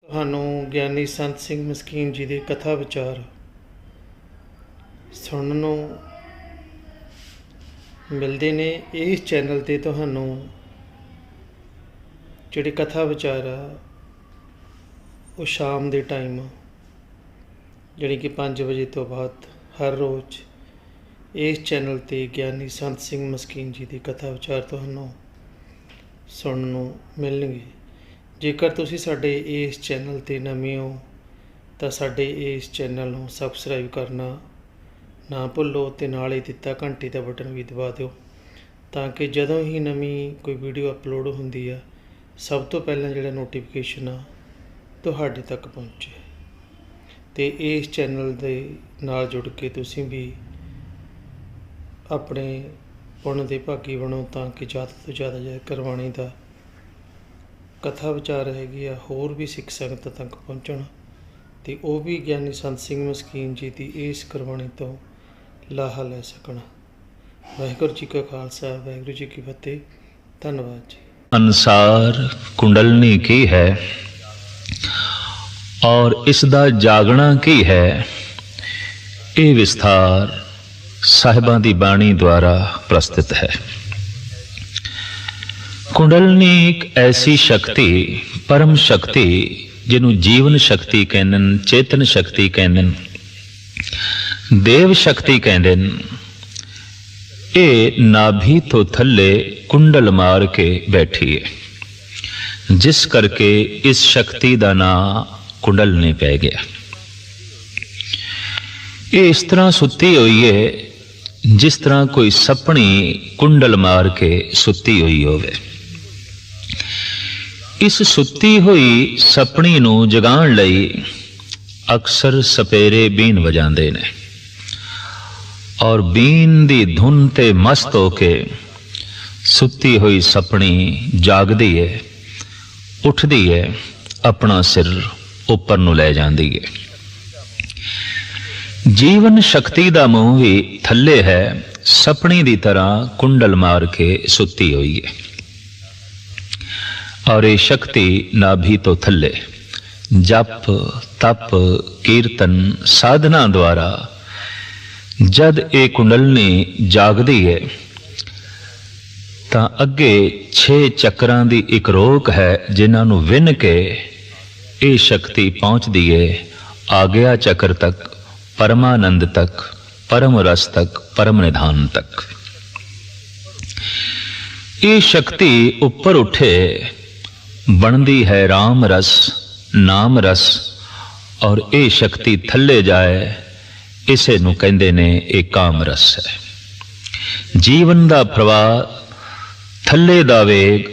ਤੁਹਾਨੂੰ ਗਿਆਨੀ ਸੰਤ ਸਿੰਘ ਮਸਕੀਨ ਜੀ ਦੇ ਕਥਾ ਵਿਚਾਰ ਸੁਣਨ ਨੂੰ ਮਿਲਦੇ ਨੇ। ਇਸ ਚੈਨਲ 'ਤੇ ਤੁਹਾਨੂੰ ਜਿਹੜੇ ਕਥਾ ਵਿਚਾਰ ਆ ਉਹ ਸ਼ਾਮ ਦੇ ਟਾਈਮ ਜਿਹੜੀ ਕਿ 5 ਵਜੇ ਤੋਂ ਬਾਅਦ ਹਰ ਰੋਜ਼ ਇਸ ਚੈਨਲ 'ਤੇ ਗਿਆਨੀ ਸੰਤ ਸਿੰਘ ਮਸਕੀਨ ਜੀ ਦੀ ਕਥਾ ਵਿਚਾਰ ਤੁਹਾਨੂੰ ਸੁਣਨ ਨੂੰ ਮਿਲਣਗੇ। ਜੇਕਰ ਤੁਸੀਂ ਸਾਡੇ ਇਸ ਚੈਨਲ 'ਤੇ ਨਵੇਂ ਹੋ ਤਾਂ ਸਾਡੇ ਇਸ ਚੈਨਲ ਨੂੰ ਸਬਸਕ੍ਰਾਈਬ ਕਰਨਾ ਨਾ ਭੁੱਲੋ ਅਤੇ ਨਾਲ ਹੀ ਦਿੱਤਾ ਘੰਟੀ ਦਾ ਬਟਨ ਵੀ ਦਬਾ ਦਿਓ ਤਾਂ ਕਿ ਜਦੋਂ ਹੀ ਨਵੀਂ ਕੋਈ ਵੀਡੀਓ ਅਪਲੋਡ ਹੁੰਦੀ ਆ ਸਭ ਤੋਂ ਪਹਿਲਾਂ ਜਿਹੜਾ ਨੋਟੀਫਿਕੇਸ਼ਨ ਆ ਤੁਹਾਡੇ ਤੱਕ ਪਹੁੰਚੇ। ਅਤੇ ਇਸ ਚੈਨਲ ਦੇ ਨਾਲ ਜੁੜ ਕੇ ਤੁਸੀਂ ਵੀ ਆਪਣੇ ਪੁੰਨ ਦੇ ਭਾਗੀ ਬਣੋ ਤਾਂ ਕਿ ਜ਼ਿਆਦਾ ਤੋਂ ਜ਼ਿਆਦਾ ਗੁਰਬਾਣੀ ਦਾ ਕਥਾ ਵਿਚਾਰ ਹੈਗੀ ਆ ਹੋਰ ਵੀ ਸਿੱਖ ਸੰਗਤ ਤੱਕ ਪਹੁੰਚਣ ਅਤੇ ਉਹ ਵੀ ਗਿਆਨੀ ਸੰਤ ਸਿੰਘ ਮਸਕੀਨ ਜੀ ਦੀ ਇਸ ਗੁਰਬਾਣੀ ਤੋਂ ਲਾਹਾ ਲੈ ਸਕਣ। ਵਾਹਿਗੁਰੂ ਜੀ ਕਾ ਖਾਲਸਾ ਵਾਹਿਗੁਰੂ ਜੀ ਕੀ ਫਤਿਹ। ਧੰਨਵਾਦ ਜੀ। अनुसार कुंडलनी की है और इसका जागना की है, ये विस्तार साहिबां दी बाणी द्वारा प्रस्तुत है। कुंडलनी एक ऐसी शक्ति, परम शक्ति जिन्हों जीवन शक्ति कहते, चेतन शक्ति कहते, देव शक्ति कहते, ये नाभि तो थले कुंडल मार के बैठी है, जिस करके इस शक्ति का नाम कुंडलनी पै गया। ये इस तरह सुती हुई है जिस तरह कोई सपनी कुंडल मार के सुती हुई होवे। इस सुती हुई सपनी नूं जगाण लई अक्सर सपेरे बीन वजांदे ने और बीन दी धुन ते मस्त होके सुती हुई सपनी जागदी है, उठदी है, अपना सिर उपर नूं लै जांदी है। जीवन शक्ति दा मूंह भी थल्ले है, सपनी दी तरह कुंडल मार के सुती हुई है और ये शक्ति नाभि तो थल्ले जप तप कीर्तन साधना द्वारा जद ये कुंडलनी जागदी है तां अगे 6 चक्रां दी एक रोक है जिन्हां नूं विन के ये शक्ति पहुंचदी है आग्या चक्र तक, परमानंद तक, परम रस तक, परम निधान तक। ये शक्ति उपर उठे बनदी है राम रस, नाम रस और ये शक्ति थल्ले जाए इसे नूं कहंदे ने एक काम रस है। जीवन दा प्रवाह थल्ले दा वेग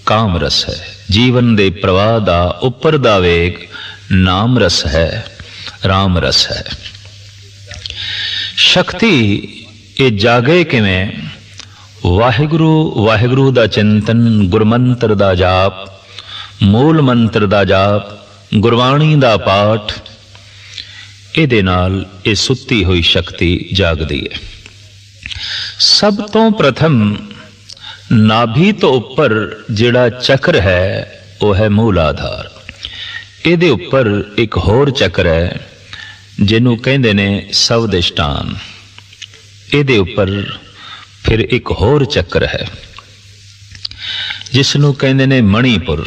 काम रस है, जीवन दे प्रवाह दा उपर दा वेग नाम रस है, राम रस है। शक्ति ये जागे किवें? वाहिगुरु वाहिगुरु दा चिंतन, गुरमंत्र दा जाप, मूल मंत्र दा जाप, गुरबाणी दा पाठ, ਇਹਦੇ ਨਾਲ ਇਹ ਸੁੱਤੀ ਹੋਈ ਸ਼ਕਤੀ ਜਾਗਦੀ ਹੈ। ਸਭ ਤੋਂ ਪ੍ਰਥਮ ਨਾਭੀ ਤੋਂ ਉੱਪਰ ਜਿਹੜਾ ਚੱਕਰ ਹੈ ਉਹ ਹੈ ਮੂਲ ਆਧਾਰ। ਇਹਦੇ ਉੱਪਰ ਇੱਕ ਹੋਰ ਚੱਕਰ ਹੈ ਜਿਹਨੂੰ ਕਹਿੰਦੇ ਨੇ ਸਵਦਿਸ਼ਟਾਨ। ਇਹਦੇ ਉੱਪਰ ਫਿਰ ਇੱਕ ਹੋਰ ਚੱਕਰ ਹੈ ਜਿਸ ਨੂੰ ਕਹਿੰਦੇ ਨੇ ਮਣੀਪੁਰ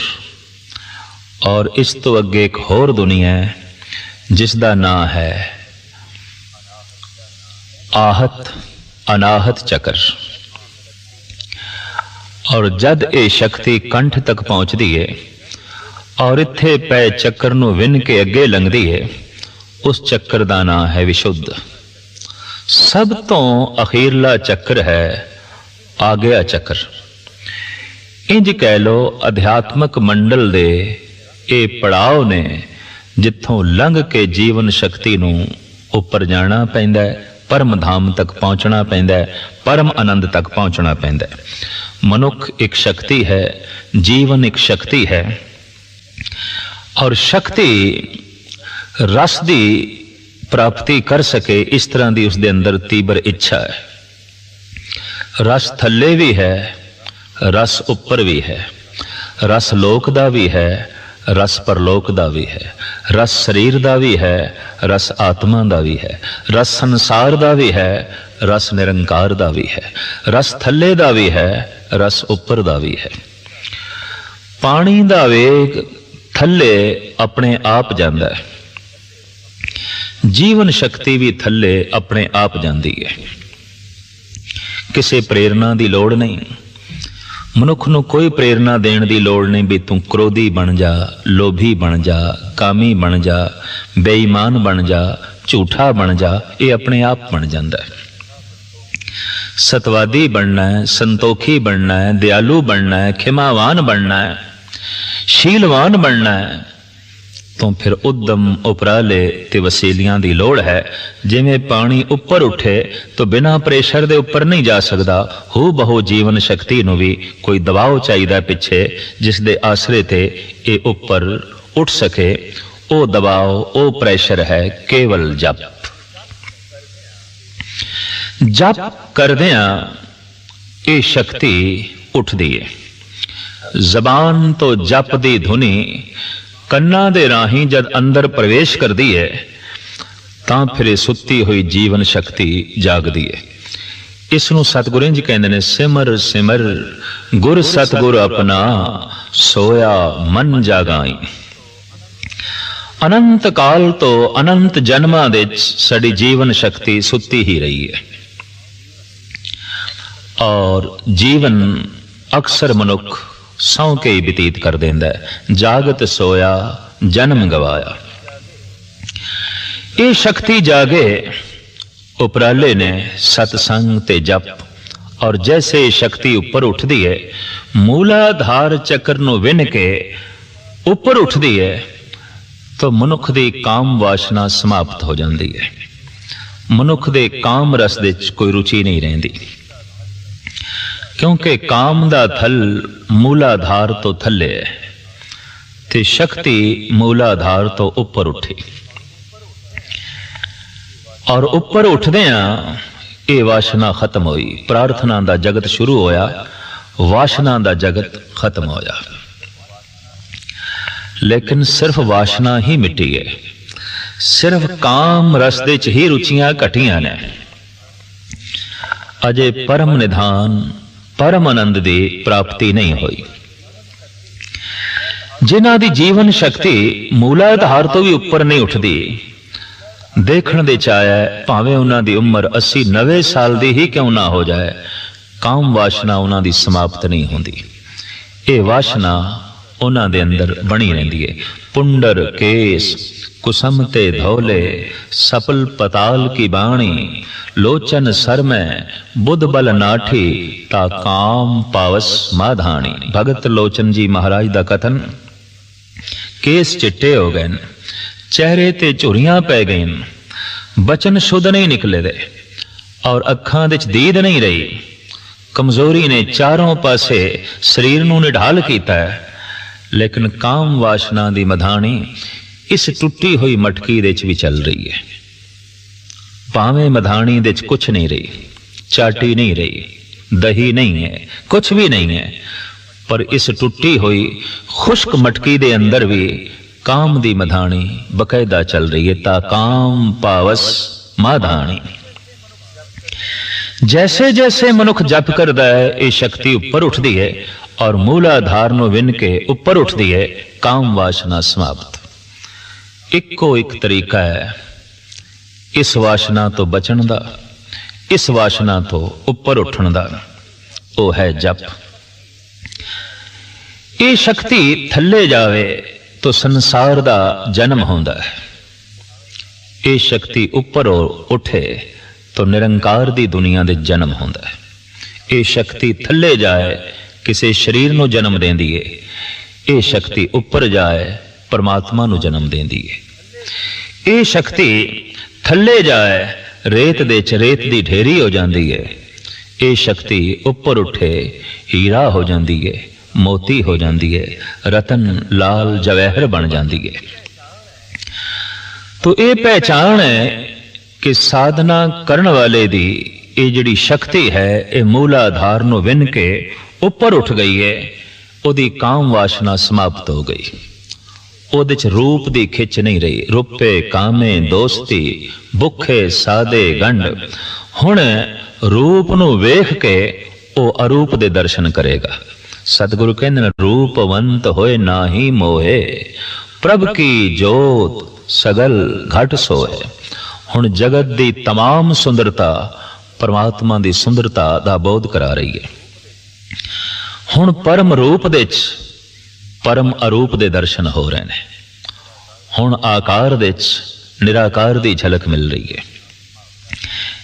ਔਰ ਇਸ ਤੋਂ ਅੱਗੇ ਇੱਕ ਹੋਰ ਦੁਨੀਆ ਹੈ जिसका नाम है आहत अनाहत चक्र। और जद ये शक्ति कंठ तक पहुंचती है और इत्थे पै चक्र नूं विन के अगे लंघदी है, उस चक्र का नाम है विशुद्ध। सब तो अखीरला चक्र है आग्या चक्र। इंज कह लो अध्यात्मक मंडल दे ये पड़ाव ने जिथों लंघ के जीवन शक्ति नूं उपर जाना पैंदा है, परम धाम तक पहुंचना पैंदा है, परम आनंद तक पहुंचना पैंदा है। मनुख एक शक्ति है, जीवन एक शक्ति है और शक्ति रस दी प्राप्ति कर सके इस तरह की उसके अंदर तीव्र इच्छा है। रस थल्ले भी है, रस उपर भी है, रस लोक दा भी है, रस परलोक दा भी है, रस शरीर दा भी है, रस आत्मा दा भी है, रस संसार दा भी है, रस निरंकार दा भी है, रस थल्ले दा भी है, रस उपर दा भी है। पानी दा वेग थल्ले अपने आप जांदा है, जीवन शक्ति भी थल्ले अपने आप जांदी है। किसी प्रेरणा की लोड़ नहीं, मनुख नूं कोई प्रेरणा देण दी लोड़ नहीं भी तू क्रोधी बन जा, लोभी बन जा, कामी बन जा, बेईमान बन जा, झूठा बन जा, ये अपने आप बन जाता है। सतवादी बनना है, संतोखी बनना है, दयालु बनना है, खिमावान बनना है, शीलवान बनना है, तो फिर उद्यम उपराले ते वसीलियां दी लोड़ है। जिवें पानी उपर उठे तो बिना प्रेशर दे उपर नहीं जा सकता, हो बहु जीवन शक्ति नूं भी कोई दबाव चाहिए पिछे जिस दे आसरे ते ये उपर उठ सके। ओ दबाव, ओ प्रेशर है केवल जप। जप करदियां ये शक्ति उठदी है। जबान तो जप दी धुनी कन्ना दे राही जद अंदर प्रवेश करती है तां फिर सुत्ती हुई जीवन शक्ति जागदी है। इसनूं सतगुरें जी कहंदे ने, सिमर सिमर गुर सतगुर अपना, सोया मन जागाई। अनंत काल तो अनंत जन्मां दे साडी जीवन शक्ति सुत्ती ही रही है और जीवन अक्सर मनुख सौ के ही बतीत कर देंदा है। जागत सोया जन्म गवाया। ये शक्ति जागे उपराले ने सतसंग ते जप, और जैसे शक्ति ऊपर उठदी है, मूलाधार चक्र नूं विन के ऊपर उठदी है तो मनुख दी काम वासना समाप्त हो जाती है। मनुख दे काम रस दे कोई रुचि नहीं रहिंदी, क्योंकि काम दा थल मूलाधार तो थले है ते शक्ति मूलाधार तो ऊपर उठी। और ऊपर उठदियां ये वासना खत्म हुई। प्रार्थना दा जगत शुरू होया, वासना दा जगत खत्म होया। लेकिन सिर्फ वासना ही मिटी है, सिर्फ काम रस दे च ही रुचियां घटियां ने। अजे परम निधान परम आनंद की प्राप्ति नहीं हुई। जिन्हां दी जीवन शक्ति मूलाधार तो भी ऊपर नहीं उठती, देखण दे चाया भावें उन्हां दी उम्र 80-90 साल दी ही क्यों ना हो जाए, काम वासना उन्हां दी समाप्त नहीं होंदी। ये वासना उन्हां दे अंदर बनी रहिंदी है। पुंडर केस कुसम ते धौले, सपल पताल की बाणी, लोचन सर में बुध बल नाठी, ता काम पावस माधानी। भगत लोचन जी महाराज दा कथन। केस चिट्टे हो गए, चेहरे ते झुरियां पै गई, बचन शुद्ध नहीं निकले दे और अखां दे दीद नहीं रही। कमजोरी ने चारों पासे शरीर नूं निढाल कीता है, लेकिन काम वासना दी मधानी इस टुटी हुई मटकी दे च भी चल रही है। भावें मधानी दे च कुछ नहीं रही, चाटी नहीं रही, दही नहीं है, कुछ भी नहीं है, पर इस टुटी हुई खुश्क मटकी दे अंदर भी काम दी मधानी बकायदा चल रही है। ता काम पावस माधानी। जैसे जैसे मनुख जप करदा है, ये शक्ति ऊपर उठदी है और मूलाधार नूं विन के ऊपर उठदी है। काम वासना समाप्त। इको एक तरीका है इस वासना तो बचन दा, इस वासना तो ऊपर उठण दा, वो है जप। ये शक्ति थल्ले जावे तो संसार दा जन्म होंदा है। ये शक्ति ऊपर उठे तो निरंकार दी दुनिया दे जन्म होंदा है। ये शक्ति थल्ले जाए किसी शरीर नूं जन्म देंदी है। ये शक्ति ऊपर जाए परमात्मा नूं जन्म देंदी है। ये शक्ति थल्ले जाए रेत दे च रेत दी ढेरी हो जाती है। ये शक्ति ऊपर उठे हीरा हो जाती है, मोती हो जाती है, रतन लाल जवाहर बन जाती है। तो ये पहचान है कि साधना करने वाले दी ये जिहड़ी शक्ति है, ये मूलाधार नूं विन के ऊपर उठ गई है। उहदी काम वासना समाप्त हो गई। ਉਹਦੇ ਚ ਰੂਪ ਦੀ ਖਿੱਚ ਨਹੀਂ ਰਹੀ। ਰੂਪੇ ਕਾਮੇ ਦੋਸਤੀ ਭੁੱਖੇ ਸਾਦੇ ਗੰਢ। ਹੁਣ ਰੂਪ ਨੂੰ ਵੇਖ ਕੇ ਉਹ ਅਰੂਪ ਦੇ ਦਰਸ਼ਨ ਕਰੇਗਾ। ਸਤਿਗੁਰੂ ਕਹਿੰਦੇ ਨੇ ਰੂਪਵੰਤ ਹੋਏ ਨਾਹੀ ਮੋਹੇ, ਪ੍ਰਭ ਕੀ ਜੋਤ ਸਗਲ ਘਟ ਸੋਏ। ਹੁਣ ਜਗਤ ਦੀ तमाम ਸੁੰਦਰਤਾ ਪਰਮਾਤਮਾ ਦੀ ਸੁੰਦਰਤਾ ਦਾ ਬੋਧ ਕਰਾ ਰਹੀ ਹੈ। ਹੁਣ ਪਰਮ ਰੂਪ ਦੇ ਚ ਪਰਮ ਅਰੂਪ ਦੇ ਦਰਸ਼ਨ ਹੋ ਰਹੇ ਨੇ। ਹੁਣ ਆਕਾਰ ਦੇ ਚ ਨਿਰਾਕਾਰ ਦੀ ਝਲਕ ਮਿਲ ਰਹੀ ਹੈ।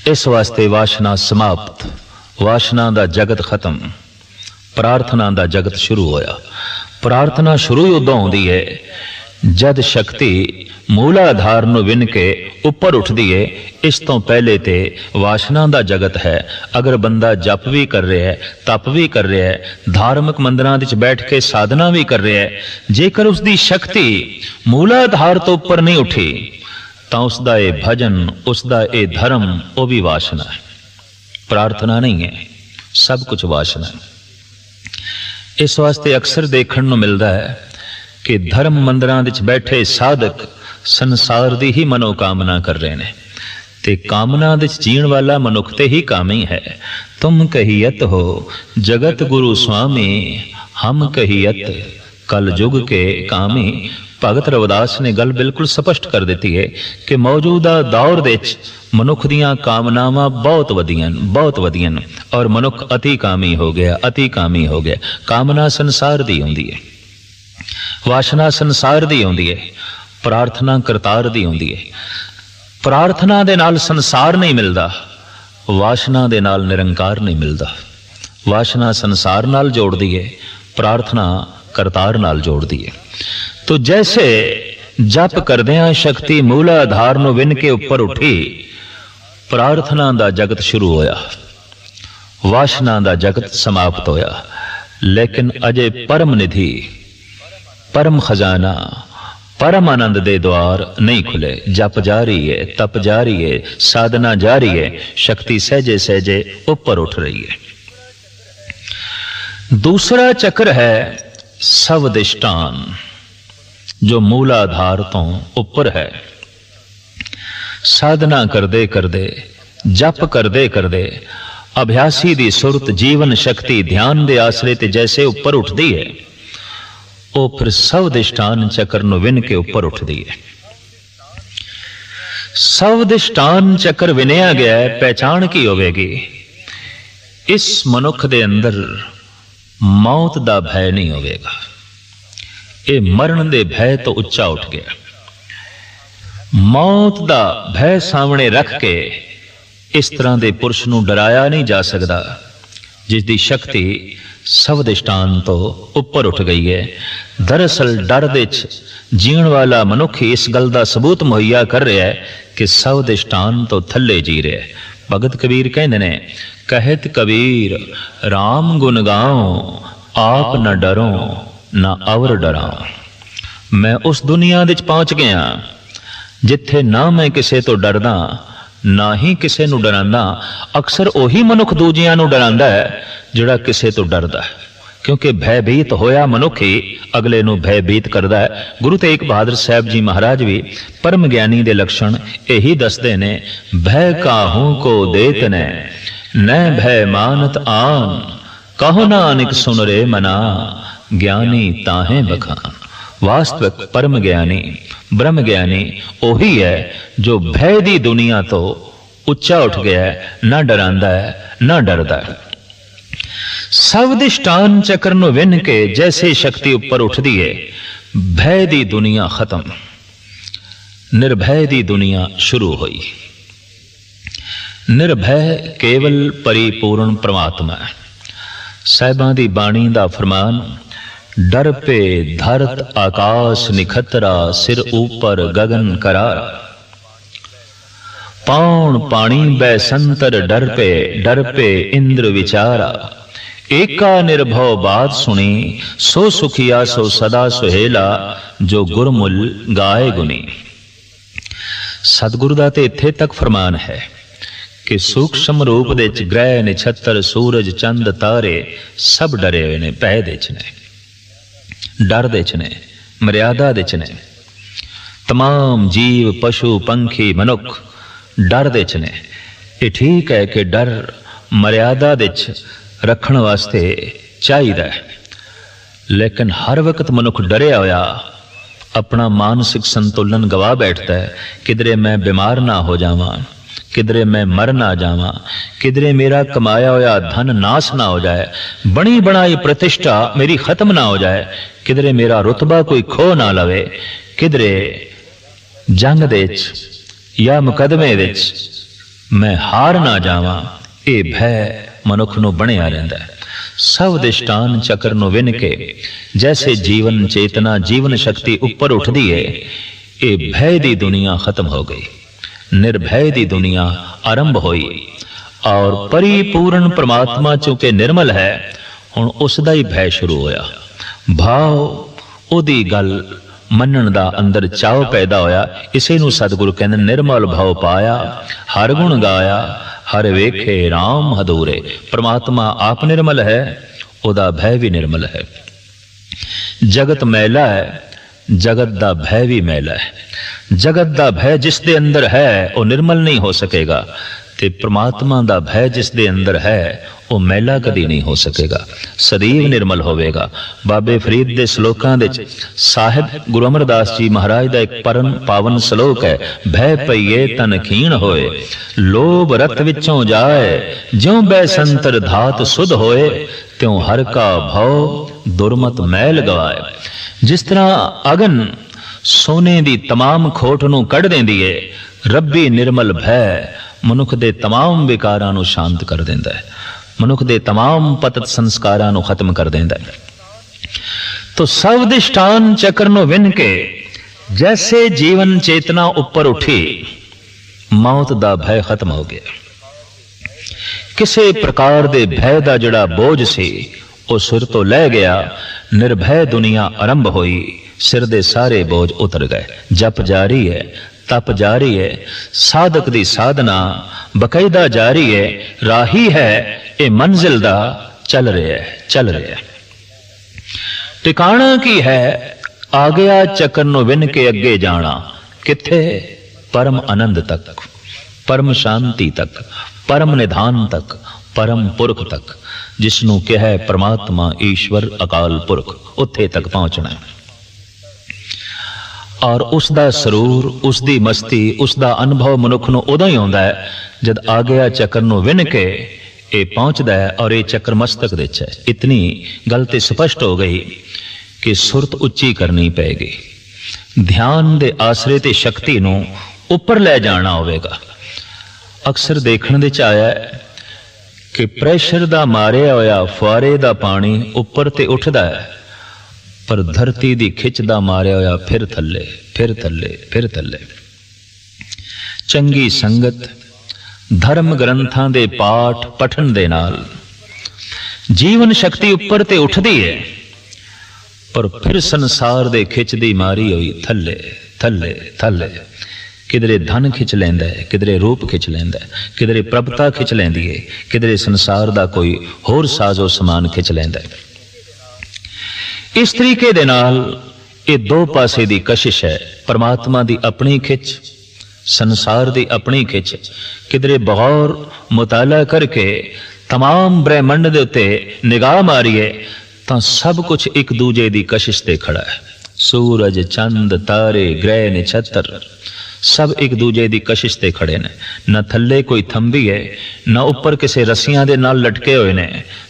ਇਸ ਵਾਸਤੇ ਵਾਸ਼ਨਾ ਸਮਾਪਤ, ਵਾਸ਼ਨਾ ਦਾ ਜਗਤ ਖਤਮ, ਪ੍ਰਾਰਥਨਾ ਦਾ ਜਗਤ ਸ਼ੁਰੂ ਹੋਇਆ। ਪ੍ਰਾਰਥਨਾ ਸ਼ੁਰੂ ਹੀ ਉਦੋਂ ਹੁੰਦੀ ਹੈ ਜਦ ਸ਼ਕਤੀ ਮੂਲ ਆਧਾਰ ਨੂੰ ਵਿੰਨ ਕੇ ਉੱਪਰ ਉੱਠਦੀ ਹੈ। ਇਸ ਤੋਂ ਪਹਿਲੇ ਤੇ ਵਾਸ਼ਨਾ ਦਾ ਜਗਤ ਹੈ। ਅਗਰ ਬੰਦਾ ਜਪ ਵੀ ਕਰ ਰਿਹਾ ਹੈ, ਤਪ ਵੀ ਕਰ ਰਿਹਾ ਹੈ, ਧਾਰਮਿਕ ਮੰਦਿਰਾਂ ਵਿੱਚ ਬੈਠ ਕੇ ਸਾਧਨਾ ਵੀ ਕਰ ਰਿਹਾ ਹੈ, ਜੇਕਰ ਉਸ ਦੀ ਸ਼ਕਤੀ ਮੂਲ ਆਧਾਰ ਤੋਂ ਉੱਪਰ ਨਹੀਂ ਉੱਠੀ ਤਾਂ ਉਸ ਦਾ ਇਹ ਭਜਨ, ਉਸ ਦਾ ਇਹ ਧਰਮ, ਉਹ ਵੀ ਵਾਸ਼ਨਾ ਹੈ, ਪ੍ਰਾਰਥਨਾ ਨਹੀਂ ਹੈ। ਸਭ ਕੁਝ ਵਾਸ਼ਨਾ ਹੈ। ਇਸ ਵਾਸਤੇ ਅਕਸਰ ਦੇਖਣ ਨੂੰ ਮਿਲਦਾ ਹੈ ਕਿ ਧਰਮ ਮੰਦਿਰਾਂ ਵਿੱਚ ਬੈਠੇ ਸਾਧਕ ਸੰਸਾਰ ਦੀ ਹੀ ਮਨੋਕਾਮਨਾ ਕਰ ਰਹੇ ਨੇ ਤੇ ਕਾਮਨਾ ਵਿੱਚ ਜੀਣ ਵਾਲਾ ਮਨੁੱਖ ਤੇ ਹੀ ਕਾਮੀ ਹੈ। ਤੁਮ ਕਹੀਅਤ ਹੋ ਜਗਤ ਗੁਰੂ ਸੁਆਮੀ, ਹਮ ਕਹੀਅਤ ਕਲ ਯੁਗ ਕੇ ਕਾਮੀ। ਭਗਤ ਰਵਿਦਾਸ ਨੇ ਗੱਲ ਬਿਲਕੁਲ ਸਪਸ਼ਟ ਕਰ ਦਿੱਤੀ ਹੈ ਕਿ ਮੌਜੂਦਾ ਦੌਰ ਦੇ ਵਿੱਚ ਮਨੁੱਖ ਦੀਆਂ ਕਾਮਨਾਵਾਂ ਬਹੁਤ ਵਧੀਆਂ ਔਰ ਮਨੁੱਖ ਅਤੀ ਕਾਮੀ ਹੋ ਗਿਆ, ਅਤੀ ਕਾਮੀ ਹੋ ਗਿਆ। ਕਾਮਨਾ ਸੰਸਾਰ ਦੀ ਹੁੰਦੀ ਹੈ, ਵਾਸ਼ਨਾ ਸੰਸਾਰ ਦੀ ਹੁੰਦੀ ਹੈ, ਪ੍ਰਾਰਥਨਾ ਕਰਤਾਰ ਦੀ ਹੁੰਦੀ ਹੈ। ਪ੍ਰਾਰਥਨਾ ਦੇ ਨਾਲ ਸੰਸਾਰ ਨਹੀਂ ਮਿਲਦਾ, ਵਾਸ਼ਨਾ ਦੇ ਨਾਲ ਨਿਰੰਕਾਰ ਨਹੀਂ ਮਿਲਦਾ। ਵਾਸ਼ਨਾ ਸੰਸਾਰ ਨਾਲ ਜੋੜਦੀ ਹੈ, ਪ੍ਰਾਰਥਨਾ ਕਰਤਾਰ ਨਾਲ ਜੋੜਦੀ ਹੈ। ਤੋ ਜੈਸੇ ਜਪ ਕਰਦਿਆਂ ਸ਼ਕਤੀ ਮੂਲ ਆਧਾਰ ਨੂੰ ਵਿੰਨ ਕੇ ਉੱਪਰ ਉੱਠੀ, ਪ੍ਰਾਰਥਨਾ ਦਾ ਜਗਤ ਸ਼ੁਰੂ ਹੋਇਆ, ਵਾਸ਼ਨਾ ਦਾ ਜਗਤ ਸਮਾਪਤ ਹੋਇਆ। ਲੇਕਿਨ ਅਜੇ ਪਰਮ ਨਿਧੀ, ਪਰਮ ਖਜ਼ਾਨਾ, परम आनंद दे द्वार नहीं खुले। जप जारी है, तप जारी है, साधना जारी है, शक्ति सहजे सहजे ऊपर उठ रही है। दूसरा चक्र है सवदिष्टान, जो मूलाधार तो ऊपर है। साधना करदे करदे, जप करदे करदे अभ्यासी दी सुरत जीवन शक्ति ध्यान दे आसरे ते जैसे ऊपर उठदी है, ਉਹ ਫਿਰ ਸਵਦਿਸ਼ਟਾਨ ਚੱਕਰ ਨੂੰ ਵਿੰਨ ਕੇ ਉੱਪਰ ਉੱਠਦੀ ਹੈ। ਸਵਦਿਸ਼ਟਾਨ ਚੱਕਰ ਵਿਨਿਆ ਗਿਆ ਹੈ, ਪਹਿਚਾਣ ਕੀ ਹੋਵੇਗੀ? ਇਸ ਮਨੁੱਖ ਦੇ ਅੰਦਰ ਮੌਤ ਦਾ ਭੈ ਨਹੀਂ ਹੋਵੇਗਾ। ਇਹ ਮਰਨ ਦੇ ਭੈ ਤੋਂ ਉੱਚਾ ਉੱਠ ਗਿਆ। ਮੌਤ ਦਾ ਭੈ ਸਾਹਮਣੇ ਰੱਖ ਕੇ ਇਸ ਤਰ੍ਹਾਂ ਦੇ ਪੁਰਸ਼ ਨੂੰ ਡਰਾਇਆ ਨਹੀਂ ਜਾ ਸਕਦਾ ਜਿਸ ਦੀ ਸ਼ਕਤੀ ਸਵਦਿਸ਼ਟਾਨ ਤੋਂ ਉੱਪਰ ਉੱਠ ਗਈ ਹੈ। ਦਰਅਸਲ ਡਰ ਦੇ ਚ ਜੀਣ ਵਾਲਾ ਮਨੁੱਖ ਇਸ ਗੱਲ ਦਾ ਸਬੂਤ ਮੁਹੱਈਆ ਕਰ ਰਿਹਾ ਹੈ ਕਿ ਸਵਦਿਸ਼ਟਾਨ ਤੋਂ ਥੱਲੇ ਜੀ ਰਿਹਾ ਹੈ। ਭਗਤ ਕਬੀਰ ਕਹਿੰਦੇ ਨੇ, ਕਹਿਤ ਕਬੀਰ ਰਾਮ ਗੁਣ ਗਾਉ, ਆਪ ਨਾ ਡਰੋ ਨਾ ਅਵਰ ਡਰਾਂ। ਮੈਂ ਉਸ ਦੁਨੀਆ ਵਿੱਚ ਪਹੁੰਚ ਗਿਆ ਜਿੱਥੇ ਨਾ ਮੈਂ ਕਿਸੇ ਤੋਂ ਡਰਦਾ ਨਾ ਹੀ ਕਿਸੇ ਨੂੰ ਡਰਾਂਦਾ। ਅਕਸਰ ਉਹੀ ਮਨੁੱਖ ਦੂਜਿਆਂ ਨੂੰ ਡਰਾਂਦਾ ਹੈ ਜਿਹੜਾ ਕਿਸੇ ਤੋਂ ਡਰਦਾ ਹੈ, ਕਿਉਂਕਿ ਭੈਭੀਤ ਹੋਇਆ ਮਨੁੱਖ ਹੀ ਅਗਲੇ ਨੂੰ ਭੈਭੀਤ ਕਰਦਾ ਹੈ। ਗੁਰੂ ਤੇਗ ਬਹਾਦਰ ਸਾਹਿਬ ਜੀ ਮਹਾਰਾਜ ਵੀ ਪਰਮ ਗਿਆਨੀ ਦੇ ਲੱਛਣ ਇਹੀ ਦੱਸਦੇ ਨੇ, ਭੈ ਕਾਹੂ ਕੋ ਦੇਤ ਨੇ ਨੈ ਭੈ ਮਾਨਤ ਆਨ, ਕਹੋ ਨਾਨਕ ਸੁਨ ਰੇ ਮਨਾ, ਗਿਆਨੀ ਤਾਹੇ ਬਖਾਨ। ਵਾਸਤਵਿਕ ਪਰਮ ਗਿਆਨੀ, ਬ੍ਰਹਮ ਗਿਆਨੀ ਉਹੀ ਹੈ ਜੋ ਭੈ ਦੀ ਦੁਨੀਆ ਤੋਂ ਉੱਚਾ ਉੱਠ ਗਿਆ ਹੈ, ਨਾ ਡਰਾਂਦਾ ਹੈ ਨਾ ਡਰਦਾ ਹੈ। ਸਵਦਿਸ਼ਟਾਨ ਚੱਕਰ ਨੂੰ ਵਿੰਨ ਕੇ ਜੈਸੇ ਸ਼ਕਤੀ ਉੱਪਰ ਉੱਠਦੀ ਹੈ, ਭੈ ਦੀ ਦੁਨੀਆ ਖਤਮ, ਨਿਰਭੈ ਦੀ ਦੁਨੀਆ ਸ਼ੁਰੂ ਹੋਈ। ਨਿਰਭੈ ਕੇਵਲ ਪਰਿਪੂਰਨ ਪ੍ਰਮਾਤਮਾ ਹੈ। ਸਾਹਿਬਾਂ ਦੀ ਬਾਣੀ ਦਾ ਫਰਮਾਨ, डर पे धरत आकाश निखतरा, सिर ऊपर गगन करारा। पौन पानी बै संतर डर पे इंद्र विचारा। एका निर्भव बात सुनी, सो सुखिया सो सदा सुहेला, जो गुरमुल गाए गुनी। सतगुरु दा ते इत्थे तक फरमान है कि सूक्ष्म रूप दे च ग्रह निछत्तर सूरज चंद तारे सब डरे हुए ने, भय दे च ने, डर दे च ने, ਮਰਿਆਦਾ ਦੇ ਚ ਨੇ। तमाम जीव पशु पंखी मनुख डर दे च ने। ये ठीक है कि डर मर्यादा दे च रखण वास्ते चाहिदा है, लेकिन हर वक्त मनुख डरिया होया अपना मानसिक संतुलन गवा बैठता है। किधरे मैं बीमार ना हो जावां, किधरे मैं मर ना जावां, किधरे मेरा कमाया होया धन नाश ना हो जाए, बनी बनाई प्रतिष्ठा मेरी खत्म ना हो जाए, किधरे मेरा रुतबा कोई खो ना लवे, किधरे जंग दे या मुकदमे दे मैं हार ना जावां। ये भय मनुख नूं बणिया रहिंदा है। सवदिष्टान चक्र नूं विन के जैसे जीवन चेतना जीवन शक्ति उपर उठदी है, ये भय दी दुनिया खत्म हो गई, निर्भय दी दुनिया आरंभ हुई और परिपूर्ण परमात्मा चूंकि निर्मल है हुण उसदा ही भय शुरू होया। भाव ओदी गल मनण दा अंदर चाव पैदा होया। इसे नूं सतगुरु कहंदे निर्मल भाव पाया, हर गुण गाया, हर वेखे राम हदूरे। परमात्मा आप निर्मल है, ओदा भय भी निर्मल है। जगत मैला है, जगत दा भय भी मैला है। जगत दा भय जिस दे अंदर है वो निर्मल नहीं हो सकेगा, ते परमात्मा दा भय जिस दे अंदर है वो मैला कदी नहीं हो सकेगा, सदैव निर्मल होवेगा। बाबे फरीद दे श्लोकां दे साहिब गुरु अमरदास जी महाराज दा एक परम पावन श्लोक है, भय पईए तन खीण होए, लोभ रत विचों जाए, ज्यों बै संतर धात सुध होए, त्यों हर का भव दुर्मत मैल गवाए। जिस तरह अगन सोने दी तमाम खोट नूं कढ देंदी है, रब्बी निर्मल भय मनुख दे तमाम विकारां नूं शांत कर देंदा है, मनुख दे तमाम पतत संस्कारां नूं खत्म कर देंदा है। तो सवदिष्टान चक्र नूं विन के जैसे जीवन चेतना उपर उठी, मौत दा भय खत्म हो गया। किसी प्रकार दे भय दा जिहड़ा बोझ सी वो सिर तो लै गया, निर्भय दुनिया आरंभ हुई, सिर दे सारे बोझ उतर गए। जप जारी है, तप जारी है, साधक दी साधना बकायदा जारी है, राही है ये मंजिल दा चल रहा है, चल रहा है। ठिकाना की है, आ गया चक्कर नूं विन के अगे जाना, किथे? परम आनंद तक, परम शांति तक, परम निधान तक, परम पुरख तक, जिसनों कहा है परमात्मा ईश्वर अकाल पुरख, उत्थे तक पहुंचना है। और उसका सरूर, उसकी मस्ती, उसका अनुभव मनुख नूं उदों ही आउंदा है जद आ गया चक्कर नूं विन के ये पहुंचता है और ये चक्र मस्तक दे है। इतनी गल ते स्पष्ट हो गई कि सुरत उच्ची करनी पेगी, ध्यान दे आसरे ते शक्ति नूं उपर ले जाना होवेगा। अक्सर देखने दे च आया है कि प्रैशर दा मारिया होया फुआरे दा पानी उपर ते उठदा है, पर धरती दी खिच दा मारिया होया फिर थल्ले, फिर थल्ले, फिर थल्ले। चंगी संगत, धर्म ग्रंथां दे पाठ पठन दे नाल जीवन शक्ति उपर ते उठदी है, पर फिर संसार दे खिच दी मारी हुई थल्ले थल्ले थल्ले। किधरे धन खिच लैंदा है, किधरे रूप खिच लैंदा है, किधरे प्रभता खिच लैंदी है, किधरे संसार दा कोई होर साजो समान खिच लैंदा है। इस तरीके दे नाल ये दो पासे दी कशिश है, परमात्मा दी अपनी खिच, संसार दी अपनी खिच। किधरे बगौर मुताला करके तमाम ब्रह्मंड दे उत्ते निगाह मारीए तां सब कुछ एक दूजे दी कशिश ते खड़ा है। सूरज, चंद, तारे, ग्रह, नक्षत्र सब एक दूजे दी कशिश ते खड़े ने। न थल्ले कोई थंबी है, न उपर किसी रस्सियां दे नाल लटके हुए ने,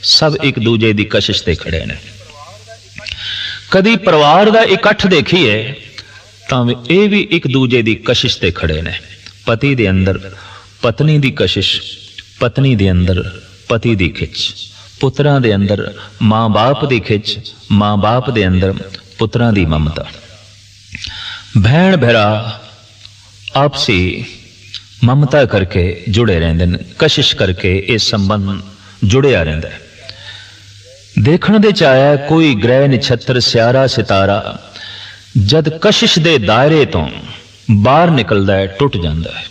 सब एक दूजे दी कशिश ते खड़े ने। कदी परिवार दा इकट्ठ देखिए तां ये भी एक दूजे दी कशिश ते खड़े ने। पति दे अंदर पत्नी दी कशिश, पत्नी दे अंदर पति दी खिच, पुत्रां दे अंदर मां बाप दी खिच, मां बाप दे अंदर पुत्रां दी ममता। भैण भरा आपसी ममता करके जुड़े रहंदे ने, कशिश करके ये संबंध जुड़िया रहिंदा है। देखण दे च आया कोई ग्रह नक्षत्र सियारा सितारा जद कशिश दे दायरे तो बाहर निकलदा है, टुट जांदा है,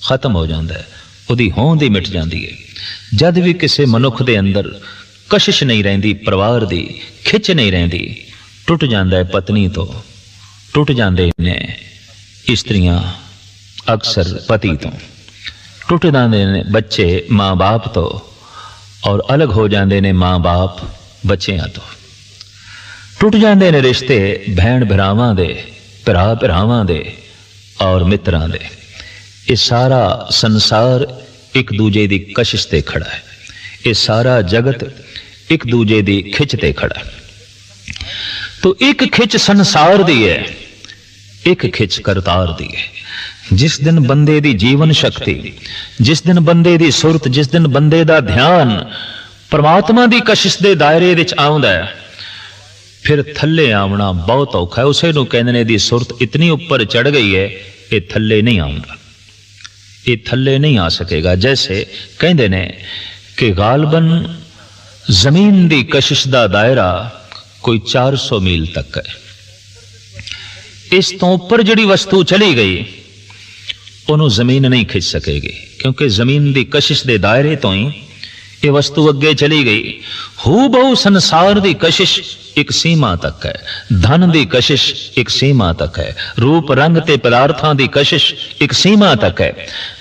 खत्म हो जांदा है, उहदी होंद ही मिट जांदी है। जद भी किसी मनुख दे अंदर कशिश नहीं रहिंदी, परिवार दी खिच नहीं रहिंदी, टुट जांदा है पत्नी तो, टुट जाते ने इस्त्रियां अक्सर पति तो, टुट जाते ने बच्चे माँ बाप तो, और अलग हो जाते ने माँ बाप बच्चियां तो। टुट जाते ने रिश्ते भैन भरावां दे, भरा भरावां दे और मित्रां दे। ये सारा संसार एक दूजे की कशिश ते खड़ा है। ये सारा जगत एक दूजे की खिच ते खड़ा है। तो एक खिच संसार दी है, एक खिच करतार दी है। जिस दिन बंदे दी जीवन शक्ति, जिस दिन बंदे दी सुरत, जिस दिन बंदे दा ध्यान परमात्मा दी कशिश दे दायरे विच आउंदा है, फिर थल्ले आवना बहुत औखा है। उसे नूं कहंदे ने दी सुरत इतनी ऊपर चढ़ गई है, ये थल्ले नहीं आउंदा, ये थल्ले नहीं आ सकेगा। जैसे कहंदे ने कि गालबन जमीन दी कशिश दा दायरा कोई 400 मील तक है। इस तो ऊपर जिहड़ी वस्तु चली गई उन्होंने जमीन नहीं खिंच सकेगी, क्योंकि जमीन की कशिश के दायरे तो ही ये वस्तु अगे चली गई। हू बहु संसार की कशिश एक सीमा तक है, धन की कशिश एक सीमा तक है, रूप रंग ते पदार्थां की कशिश एक सीमा तक है।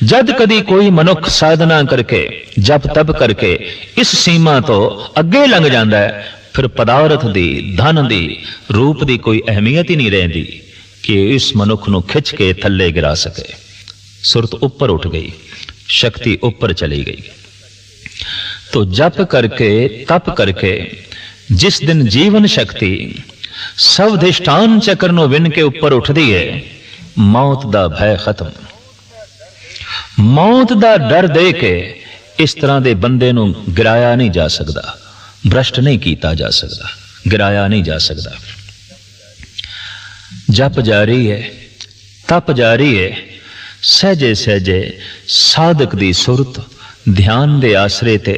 जद कदी कोई मनुख साधना करके जप तप करके इस सीमा तो अगे लंघ जाता है, फिर पदार्थ दी, धन दी, रूप की कोई अहमियत ही नहीं रहती कि इस मनुख नूं खिंच के थल्ले गिरा सके। सुरत ऊपर उठ गई, शक्ति ऊपर चली गई। तो जप करके तप करके जिस दिन जीवन शक्ति सब धिष्ठान चक्र नूं विन के ऊपर उठदी है, मौत दा भय खत्म। मौत दा डर दे के इस तरह दे बंदे नूं गिराया नहीं जा सकता, भ्रष्ट नहीं किया जा सकता, गिराया नहीं जा सकता। जप जारी है, तप जारी है, सहजे सहजे साधक दी सुरत ध्यान दे आसरे ते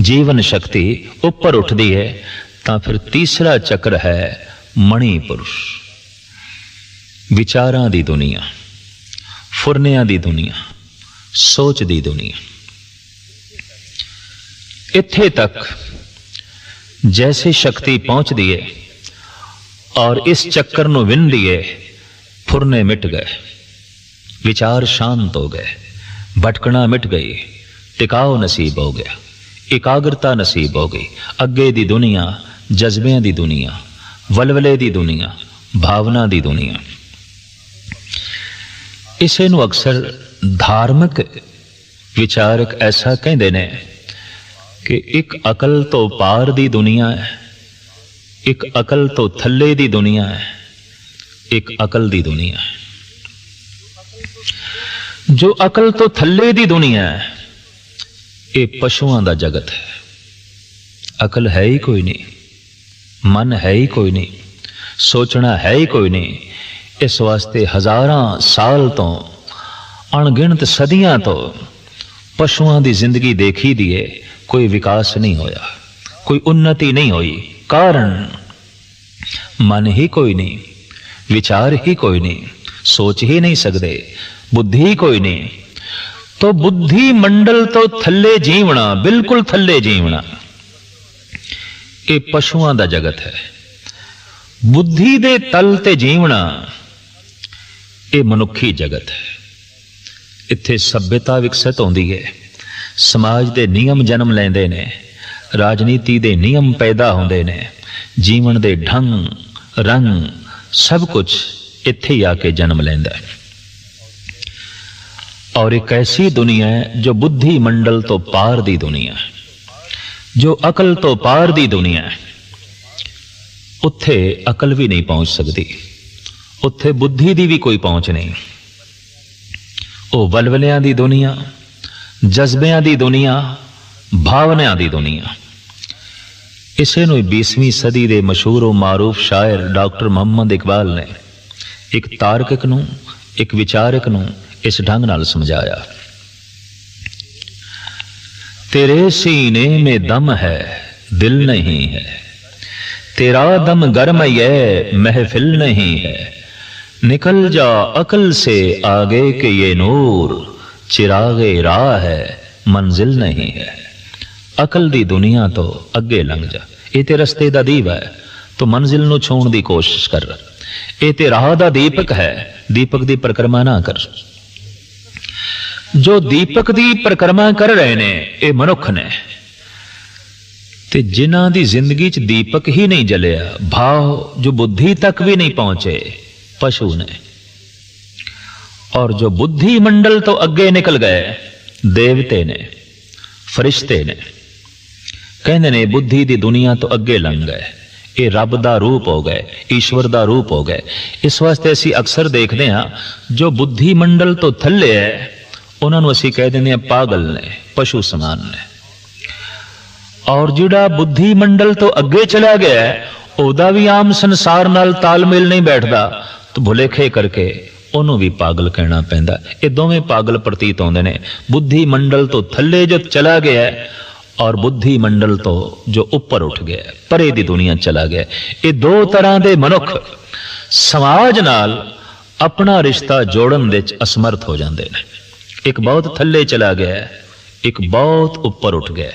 जीवन शक्ति ऊपर उठदी है। तां फिर तीसरा चक्र है मणिपुरुष, विचारां दी दुनिया, फुरनियां दी दुनिया, सोच दी दुनिया। इत्थे तक जैसे शक्ति पहुंचदी है और इस चक्कर नूं विंदी है, फुरने मिट गए, विचार शांत हो गए, भटकना मिट गई, टिकाव नसीब हो गया, एकाग्रता नसीब हो गई। अगे दी दुनिया जज्बियां दी दुनिया, वलवले दी दुनिया, भावना दी दुनिया। इसे नूं अक्सर धार्मिक विचारक ऐसा कहंदे ने कि एक अकल तो पार दी दुनिया है, एक अकल तो थल्ले दी दुनिया है, एक अकल दी दुनिया है। जो अकल तो थल्ले दी दुनिया है, ये पशुओं का जगत है। अकल है ही कोई नहीं, मन है ही कोई नहीं, सोचना है ही कोई नहीं। इस वास्ते हजारां साल तो, अणगिणत सदियां तो पशुओं की जिंदगी देखी दी है, कोई विकास नहीं होया, कोई उन्नति नहीं हुई। कारण मन ही कोई नहीं, विचार ही कोई नहीं, सोच ही नहीं सकते, बुद्धि कोई नहीं। तो बुद्धि मंडल तो थल्ले जीवना, बिल्कुल थल्ले जीवना, ये पशुओं का जगत है। बुद्धि दे तल ते जीवना, ये मनुखी जगत है। इत्थे सभ्यता विकसित होंदी है, समाज दे नियम जन्म लेंदे ने, राजनीति दे नियम पैदा होंदे ने, जीवन दे ढंग रंग सब कुछ इत्थे ही आके जन्म लेंदा है। और एक ऐसी दुनिया है जो बुद्धि मंडल तो पार दी दुनिया है, जो अकल तो पार दी दुनिया है। उत्थे अकल भी नहीं पहुंच सकती, उत्थे बुद्धि दी भी कोई पहुंच नहीं। वो वलवलियां दी दुनिया, जज्बियां दी दुनिया, भावनाओं दी दुनिया। इसे नूं 20वीं सदी दे मशहूर मारूफ शायर डॉक्टर मोहम्मद इकबाल ने एक तार्किक नूं, एक विचारक नूं इस ढंग नाल समझाया। तेरे सीने में दम है, दिल नहीं है, तेरा दम गर्म ये महफिल नहीं है, निकल जा अकल से आगे के ये नूर, चिरागे राह है मंजिल नहीं है। अकल दी दुनिया तो अगे लंघ जा, ये ते रस्ते दा दीवा है, तो मंजिल नूं छूण दी कोशिश कर। ਇਹ ਤੇ ਰਾਹ ਦਾ ਦੀਪਕ ਹੈ, ਦੀਪਕ ਦੀ ਪਰਿਕਰਮਾ ਨਾ ਕਰ। ਜੋ ਦੀਪਕ ਦੀ ਪਰਿਕਰਮਾ ਕਰ ਰਹੇ ਨੇ ਇਹ ਮਨੁੱਖ ਨੇ, ਤੇ ਜਿਨ੍ਹਾਂ ਦੀ ਜ਼ਿੰਦਗੀ 'ਚ ਦੀਪਕ ਹੀ ਨਹੀਂ ਜਲਿਆ, ਭਾਵ ਜੋ ਬੁੱਧੀ ਤੱਕ ਵੀ ਨਹੀਂ ਪਹੁੰਚੇ, ਪਸ਼ੂ ਨੇ। ਔਰ ਜੋ ਬੁੱਧੀ ਮੰਡਲ ਤੋਂ ਅੱਗੇ ਨਿਕਲ ਗਏ, ਦੇਵਤੇ ਨੇ, ਫਰਿਸ਼ਤੇ ਨੇ, ਕਹਿੰਦੇ ਨੇ ਬੁੱਧੀ ਦੀ ਦੁਨੀਆ ਤੋਂ ਅੱਗੇ ਲੰਘ ਗਏ, ਇਹ ਰੱਬ ਦਾ ਰੂਪ ਹੋ ਗਏ, ਈਸ਼ਵਰ ਦਾ ਰੂਪ ਹੋ ਗਏ। ਇਸ ਵਾਸਤੇ ਅਸੀਂ ਅਕਸਰ ਦੇਖਦੇ ਹਾਂ ਜੋ ਬੁੱਧੀ ਮੰਡਲ ਤੋਂ ਥੱਲੇ ਹੈ ਉਹਨਾਂ ਨੂੰ ਅਸੀਂ ਕਹਿ ਦਿੰਦੇ ਹਾਂ ਪਾਗਲ ਨੇ, ਪਸ਼ੂ ਸਮਾਨ ਨੇ। ਔਰ ਜਿਹੜਾ ਬੁੱਧੀ ਮੰਡਲ ਤੋਂ ਅੱਗੇ ਚਲਾ ਗਿਆ ਉਹਦਾ ਵੀ ਆਮ ਸੰਸਾਰ ਨਾਲ ਤਾਲਮੇਲ ਨਹੀਂ ਬੈਠਦਾ, ਤਾਂ ਭੁਲੇਖੇ ਕਰਕੇ ਉਹਨੂੰ ਵੀ ਪਾਗਲ ਕਹਿਣਾ ਪੈਂਦਾ। ਇਹ ਦੋਵੇਂ ਪਾਗਲ ਪ੍ਰਤੀਤ ਹੁੰਦੇ ਨੇ। ਬੁੱਧੀ ਮੰਡਲ ਤੋਂ ਥੱਲੇ ਜੋ ਚਲਾ ਗਿਆ ਔਰ ਬੁੱਧੀ ਮੰਡਲ ਤੋਂ ਜੋ ਉੱਪਰ ਉੱਠ ਗਿਆ, ਪਰੇ ਦੀ ਦੁਨੀਆ ਚਲਾ ਗਿਆ, ਇਹ ਦੋ ਤਰ੍ਹਾਂ ਦੇ ਮਨੁੱਖ ਸਮਾਜ ਨਾਲ ਆਪਣਾ ਰਿਸ਼ਤਾ ਜੋੜਨ ਵਿੱਚ ਅਸਮਰਥ ਹੋ ਜਾਂਦੇ ਨੇ। ਇੱਕ ਬਹੁਤ ਥੱਲੇ ਚਲਾ ਗਿਆ, ਇੱਕ ਬਹੁਤ ਉੱਪਰ ਉੱਠ ਗਿਆ।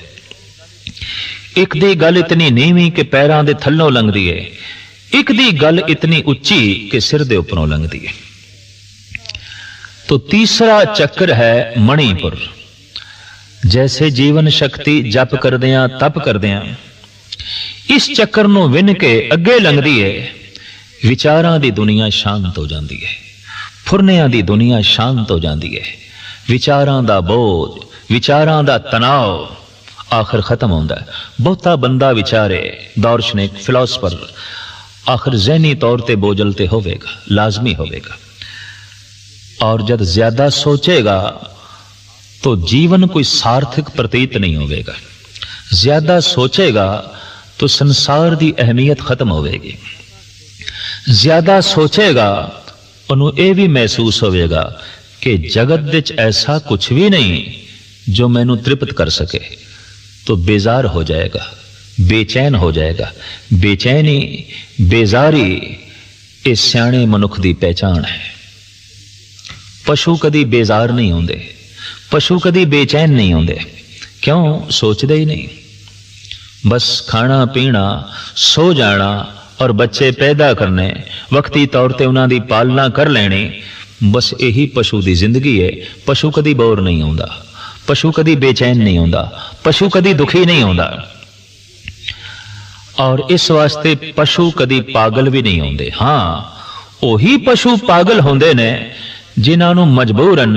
ਇੱਕ ਦੀ ਗੱਲ ਇਤਨੀ ਨੀਵੀਂ ਕਿ ਪੈਰਾਂ ਦੇ ਥੱਲੋਂ ਲੰਘਦੀ ਹੈ, ਇੱਕ ਦੀ ਗੱਲ ਇਤਨੀ ਉੱਚੀ ਕਿ ਸਿਰ ਦੇ ਉੱਪਰੋਂ ਲੰਘਦੀ ਹੈ। तो तीसरा चक्र है मणिपुर। जैसे जीवन शक्ति जप करदियां तप करदियां इस चक्कर नूं विन के अगे लंघदी है, विचारां दी दुनिया शांत हो जाती है, फुरनियां दी दुनिया शांत हो जाती है, विचारां दा बोझ, विचारां दा तनाव आखिर खत्म होंदा है। बहुता बंदा विचारे, दार्शनिक, फिलोसफर आखिर जहनी तौर ते बोझल ते होवेगा, लाजमी होवेगा। और जब ज्यादा सोचेगा तो जीवन कोई सार्थक प्रतीत नहीं होगा। ज्यादा सोचेगा तो संसार की अहमियत खत्म होगी। ज्यादा सोचेगा उन्होंने यह भी महसूस होगा कि जगत विच ऐसा कुछ भी नहीं जो मैनू तृप्त कर सके, तो बेजार हो जाएगा, बेचैन हो जाएगा। बेचैनी, बेजारी ये सियाणे मनुख की पहचान है। पशु कदी बेजार नहीं होंदे, पशु कदी बेचैन नहीं होंदे। क्यों? सोचते ही नहीं। बस खाना पीना, सो जाना और बच्चे पैदा करने, वक्ती तौर पर उन्हों की पालना कर लेनी, बस यही पशु की जिंदगी है। पशु कदी बोर नहीं होंदा, पशु कदी बेचैन नहीं होंदा, पशु कदी दुखी नहीं होंदा। और इस वास्ते पशु कदी पागल भी नहीं होंदे। हाँ, वही पशु पागल होंदे ने जिन्होंने मजबूरन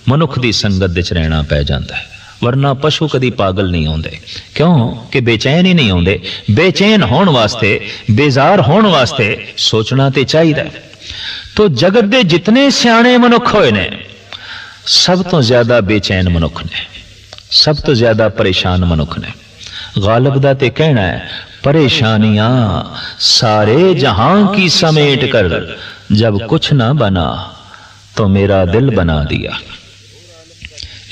मनुख की संगत विच रहना पै जाता है, वरना पशु कदी पागल नहीं होंदे। क्यों कि बेचैन ही नहीं होंदे। बेचैन होने वास्ते, बेजार होने वास्ते सोचना तो चाहिए। तो जगत के जितने सियाणे मनुख होए ने, सब तो ज्यादा बेचैन मनुख ने, सब तो ज्यादा परेशान मनुख ने। गालिब दा ते कहना है, परेशानियां सारे जहां की समेट कर जब कुछ ना बना तो मेरा दिल बना दिया।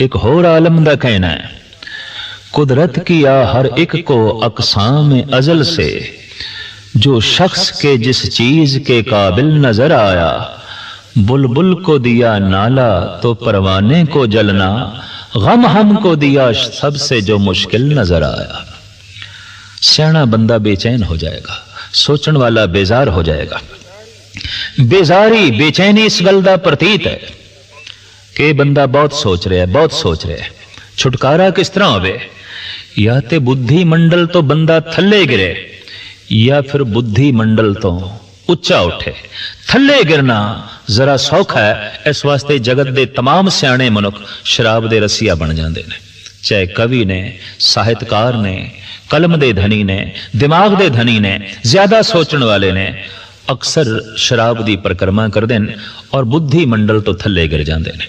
एक होर आलम दा कहना है, कुदरत किया हर एक को अकसाम अजल से, जो शख्स के जिस चीज के काबिल नजर आया, बुलबुल को दिया नाला तो परवाने को जलना, गम हमको दिया सबसे जो मुश्किल नजर आया। सियाना बंदा बेचैन हो जाएगा, सोचने वाला बेजार हो जाएगा। बेजारी, बेचैनी इस गल का प्रतीत है कि बंदा बहुत सोच रहा है, बहुत सोच रहा है। छुटकारा किस तरह होवे? या तो बुद्धि मंडल तो बंदा थले गिरे, या फिर बुद्धि मंडल तो उच्चा उठे। थले गिरना जरा सौखा है, इस वास्ते जगत के तमाम सियाणे मनुख शराब के रसिया बन जाते हैं। चाहे कवि ने, साहित्यकार ने, कलम के धनी ने, दिमाग के धनी ने, ज्यादा सोचने वाले ने अक्सर शराब की परिक्रमा करते हैं और बुद्धि मंडल तो थले गिर जाते हैं।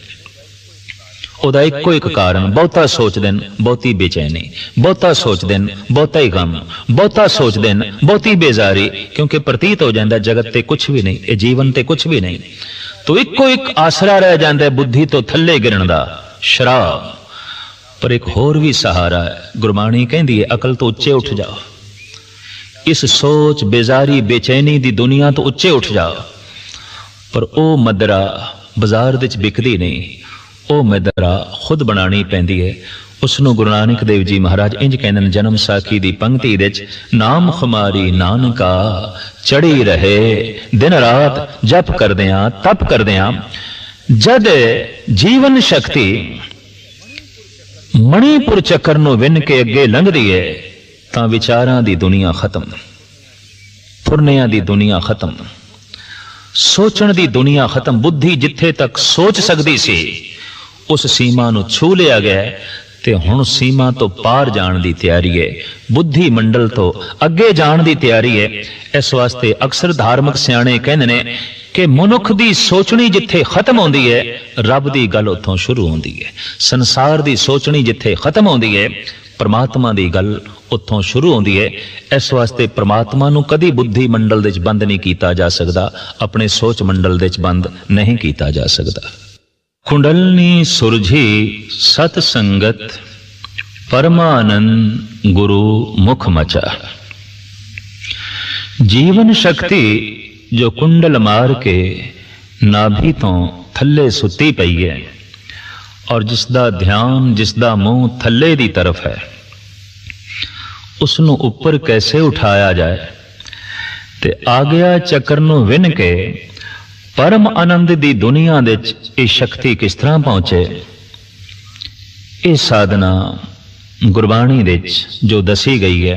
ਉਹਦਾ ਇੱਕੋ ਇੱਕ ਕਾਰਨ, ਬਹੁਤਾ ਸੋਚਦੇ ਨੇ, ਬਹੁਤੀ ਬੇਚੈਨੀ, ਬਹੁਤਾ ਸੋਚਦੇ ਨੇ, ਬਹੁਤਾ ਹੀ ਗਮ, ਬਹੁਤਾ ਸੋਚਦੇ ਨੇ, ਬਹੁਤੀ ਬੇਜ਼ਾਰੀ। ਕਿਉਂਕਿ ਪ੍ਰਤੀਤ ਹੋ ਜਾਂਦਾ ਜਗਤ ਤੇ ਕੁਝ ਵੀ ਨਹੀਂ, ਇਹ ਜੀਵਨ ਤੇ ਕੁਝ ਵੀ ਨਹੀਂ। ਤੋ ਇੱਕੋ ਇੱਕ ਆਸਰਾ ਰਹਿ ਜਾਂਦਾ ਬੁੱਧੀ ਤੋਂ ਥੱਲੇ ਗਿਰਨ ਦਾ, ਸ਼ਰਾਬ। ਪਰ ਇੱਕ ਹੋਰ ਵੀ ਸਹਾਰਾ ਹੈ। ਗੁਰਬਾਣੀ ਕਹਿੰਦੀ ਹੈ, ਅਕਲ ਤੋਂ ਉੱਚੇ ਉੱਠ ਜਾਓ, इस सोच, बेजारी, बेचैनी दी दुनिया तो उच्चे उठ जाओ। पर ओ मदरा बाजार विच बिकदी नहीं, ओ मदरा खुद बनानी पैंदी है। उसनों गुरु नानक देव जी महाराज इंज कहंदे ने जन्म साखी दी पंक्ति विच, नाम खुमारी नानका चढ़ी रहे दिन रात जप करदियां तप करदियां। जद जीवन शक्ति मणिपुर चक्कर नूं विन के अगे लंघदी है तां विचारां दी दुनिया खत्म, फुरनियां दी दुनिया खत्म, सोचण दी दुनिया खत्म। बुद्धि जिथे तक सोच सकदी सी उस सीमा नूं छू लिया गया ते हुण सीमा तो पार जाण दी तैयारी है, बुद्धि मंडल तो अगे जाण दी तैयारी है। इस वास्ते अक्सर धार्मिक सियाणे कहंदे ने कि मनुख दी सोचनी जिथे खत्म होंदी है रब दी गल उत्थों शुरू होंदी है। संसार दी सोचनी जिथे खत्म होंदी है परमात्मा दी गल उत्थों शुरू होंदी है। इस वास्ते परमात्मा नूं कदी बुद्धि मंडल दे विच बंद नहीं कीता जा सकदा, अपने सोच मंडल दे विच बंद नहीं कीता जा सकदा। कुंडलनी सुरझी सत संगत परमानंद गुरु मुख मचा। जीवन शक्ति जो कुंडल मार के नाभि तो थल्ले सुती पई है और जिसदा ध्यान जिसदा मुंह थल्ले दी तरफ है उसनों ऊपर कैसे उठाया जाए ते आ गया चक्कर नूं विन के परम आनंद दी दुनिया दे ये शक्ति किस तरह पहुंचे। ये साधना गुरबाणी दे जो दसी गई है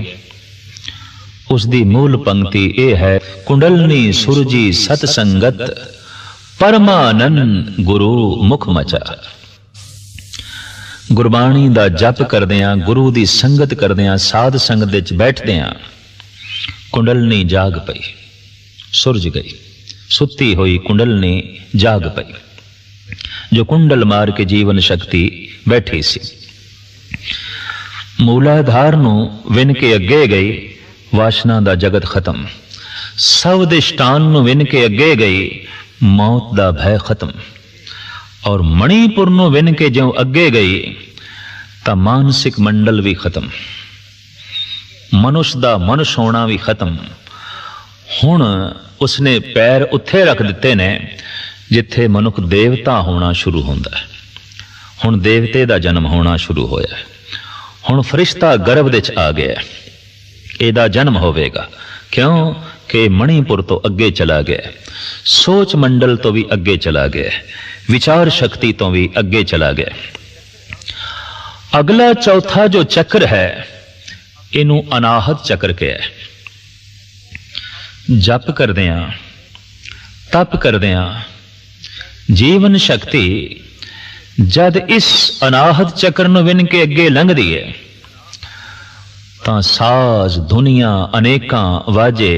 उसकी मूल पंक्ति यह है, कुंडलनी सुरजी सतसंगत परमानंद गुरु मुख मचा। गुरबाणी दा जप करदियां गुरु दी संगत करदियां साध संगत विच बैठदियां कुंडलनी जाग पई, सुरज गई, सुती हुई कुंडलनी जाग पई। जो कुंडल मार के जीवन शक्ति बैठी सी मूलाधार नूं विन के अगे गई, वासना दा जगत खत्म, सब दिष्टान नूं विन के अगे गई, मौत दा भय खत्म। और मणिपुर नूं विन के जो अगे गई तां मानसिक मंडल भी खत्म, मनुष्य दा मनुष्य होना भी खत्म। हुण उसने पैर उत्थे रख दिते ने जिथे मनुख देवता होना शुरू होंदा है। हुण देवते दा जन्म होना शुरू होया, हुण फरिश्ता गर्भ दे च आ गया, एदा जन्म होवेगा। क्यों कि मणिपुर तो अगे चला गया, सोच मंडल तो भी अगे चला गया, विचार शक्ति तो भी अगे चला गया। अगला चौथा जो चक्र है इनू अनाहत चक्र कहा है। जप करदियां तप करदियां जीवन शक्ति जद इस अनाहत चक्र नूं विन के अगे लंघदी है तां साज दुनिया अनेकां वाजे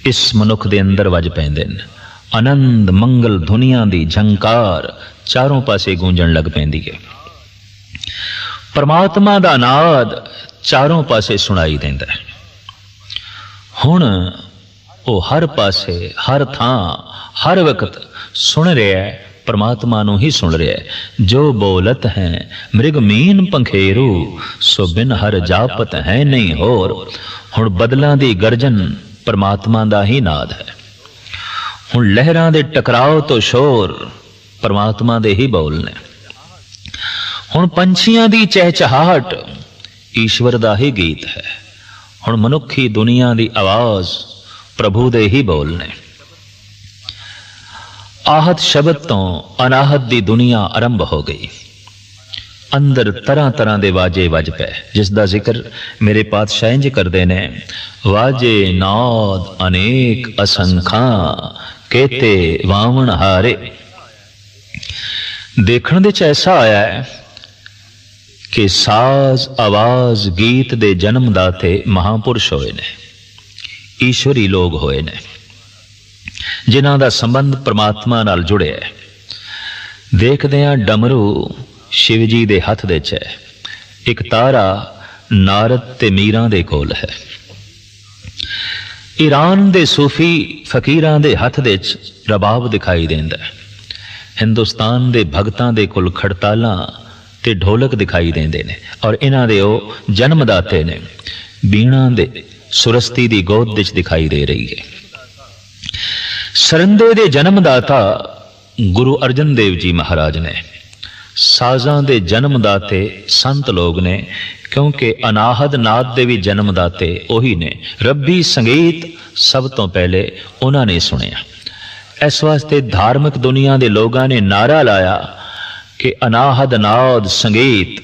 इस मनुख दे अंदर वज पैंदे ने। आनंद मंगल दुनिया दी झंकार चारों पासे गूंजण लग पैंदी है। परमात्मा दा नाद चारों पासे सुनाई देंदा है। हुण वो हर पासे हर थां हर वक्त सुन रहा है, परमात्मा नूं ही सुन रहा है। जो बोलत है मृग मीन पंखेरू सो बिन हर जापत है नहीं होर। हुण बदलां दी गर्जन परमात्मा दा ही नाद है। हुण लहरां दे टकराव तो शोर परमात्मा दे ही बोल ने। हुण पंछियां दी चहचहाहट ईश्वर दा ही गीत है। हुण मनुखी दुनिया दी आवाज प्रभु दे ही बोल ने। आहत शब्द तो अनाहत दी दुनिया आरंभ हो गई। अंदर तरह तरह दे वाजे वज पे जिसदा जिक्र मेरे पातशाह इंज करदे ने, वाजे नाद अनेक असंखा केते वावण हारे। देखण दे च ऐसा आया है कि साज आवाज गीत दे जन्मदाते महापुरुष होए ने, ईश्वरी लोग होए ने जिन्हां दा संबंध परमात्मा नाल जुड़े है। देखदे हां डमरू शिव जी दे हथ दे च है, एक तारा नारद ते मीरां दे कोल है। ईरान दे सूफी फकीरां दे हथ दे च रबाब दिखाई देंदा है। हिंदुस्तान दे भगतां दे कोल खड़तालां ते ढोलक दिखाई देंदे ने और इन्हां दे ओ जन्मदाते ने। बीणा दे सुरस्ती दी गोद विच दिखाई दे रही है। सरंदे दे जन्मदाता गुरु अर्जन देव जी महाराज ने, ਸਾਜ਼ਾਂ ਦੇ ਜਨਮਦਾਤੇ ਸੰਤ ਲੋਕ ਨੇ, ਕਿਉਂਕਿ ਅਨਾਹਦ ਨਾਦ ਦੇ ਵੀ ਜਨਮਦਾਤੇ ਉਹੀ ਨੇ। ਰੱਬੀ ਸੰਗੀਤ ਸਭ ਤੋਂ ਪਹਿਲੇ ਉਹਨਾਂ ਨੇ ਸੁਣਿਆ। ਇਸ ਵਾਸਤੇ ਧਾਰਮਿਕ ਦੁਨੀਆ ਦੇ ਲੋਕਾਂ ਨੇ ਨਾਰਾ ਲਾਇਆ ਕਿ ਅਨਾਹਦ ਨਾਦ ਸੰਗੀਤ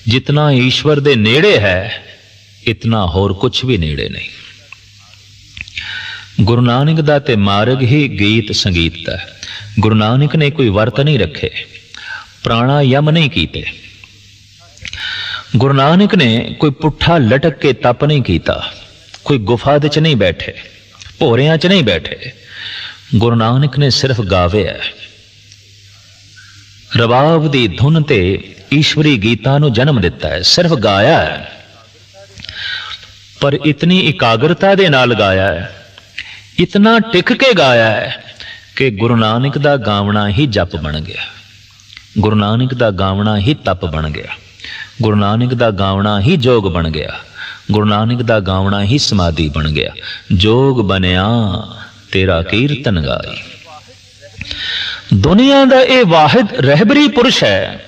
ਜਿਤਨਾ ਈਸ਼ਵਰ ਦੇ ਨੇੜੇ ਹੈ, ਇਤਨਾ ਹੋਰ ਕੁਛ ਵੀ ਨੇੜੇ ਨਹੀਂ। ਗੁਰੂ ਨਾਨਕ ਦਾ ਤੇ ਮਾਰਗ ਹੀ ਗੀਤ ਸੰਗੀਤ ਦਾ। ਗੁਰੂ ਨਾਨਕ ਨੇ ਕੋਈ ਵਰਤ ਨਹੀਂ ਰੱਖੇ, ਪ੍ਰਾਣਾਯਮ ਨਹੀਂ ਕੀਤੇ। ਗੁਰੂ ਨਾਨਕ ਨੇ ਕੋਈ ਪੁੱਠਾ ਲਟਕ ਕੇ ਤਪ ਨਹੀਂ ਕੀਤਾ, ਕੋਈ ਗੁਫਾ ਦੇ ਚ ਨਹੀਂ ਬੈਠੇ, ਭੋਰਿਆਂ ਚ ਨਹੀਂ ਬੈਠੇ। ਗੁਰੂ ਨਾਨਕ ਨੇ ਸਿਰਫ ਗਾਵਿਆ, ਰਬਾਬ ਦੀ ਧੁਨ ਤੇ ਈਸ਼ਵਰੀ ਗੀਤਾਂ ਨੂੰ ਜਨਮ ਦਿੱਤਾ ਹੈ, ਸਿਰਫ ਗਾਇਆ ਹੈ। ਪਰ ਇਤਨੀ ਇਕਾਗਰਤਾ ਦੇ ਨਾਲ ਗਾਇਆ ਹੈ, ਇਤਨਾ ਟਿਕ ਕੇ ਗਾਇਆ ਹੈ ਕਿ ਗੁਰੂ ਨਾਨਕ ਦਾ ਗਾਵਣਾ ਹੀ ਜਪ ਬਣ ਗਿਆ, ਗੁਰੂ ਨਾਨਕ ਦਾ ਗਾਵਣਾ ਹੀ ਤਪ ਬਣ ਗਿਆ, ਗੁਰੂ ਨਾਨਕ ਦਾ ਗਾਵਣਾ ਹੀ ਜੋਗ ਬਣ ਗਿਆ, ਗੁਰੂ ਨਾਨਕ ਦਾ ਗਾਵਣਾ ਹੀ ਸਮਾਧੀ ਬਣ ਗਿਆ। ਜੋਗ ਬਣਿਆ ਤੇਰਾ ਕੀਰਤਨ ਗਾਈ। ਦੁਨੀਆ ਦਾ ਇਹ ਵਾਹਿਦ ਰਹਿਬਰੀ ਪੁਰਸ਼ ਹੈ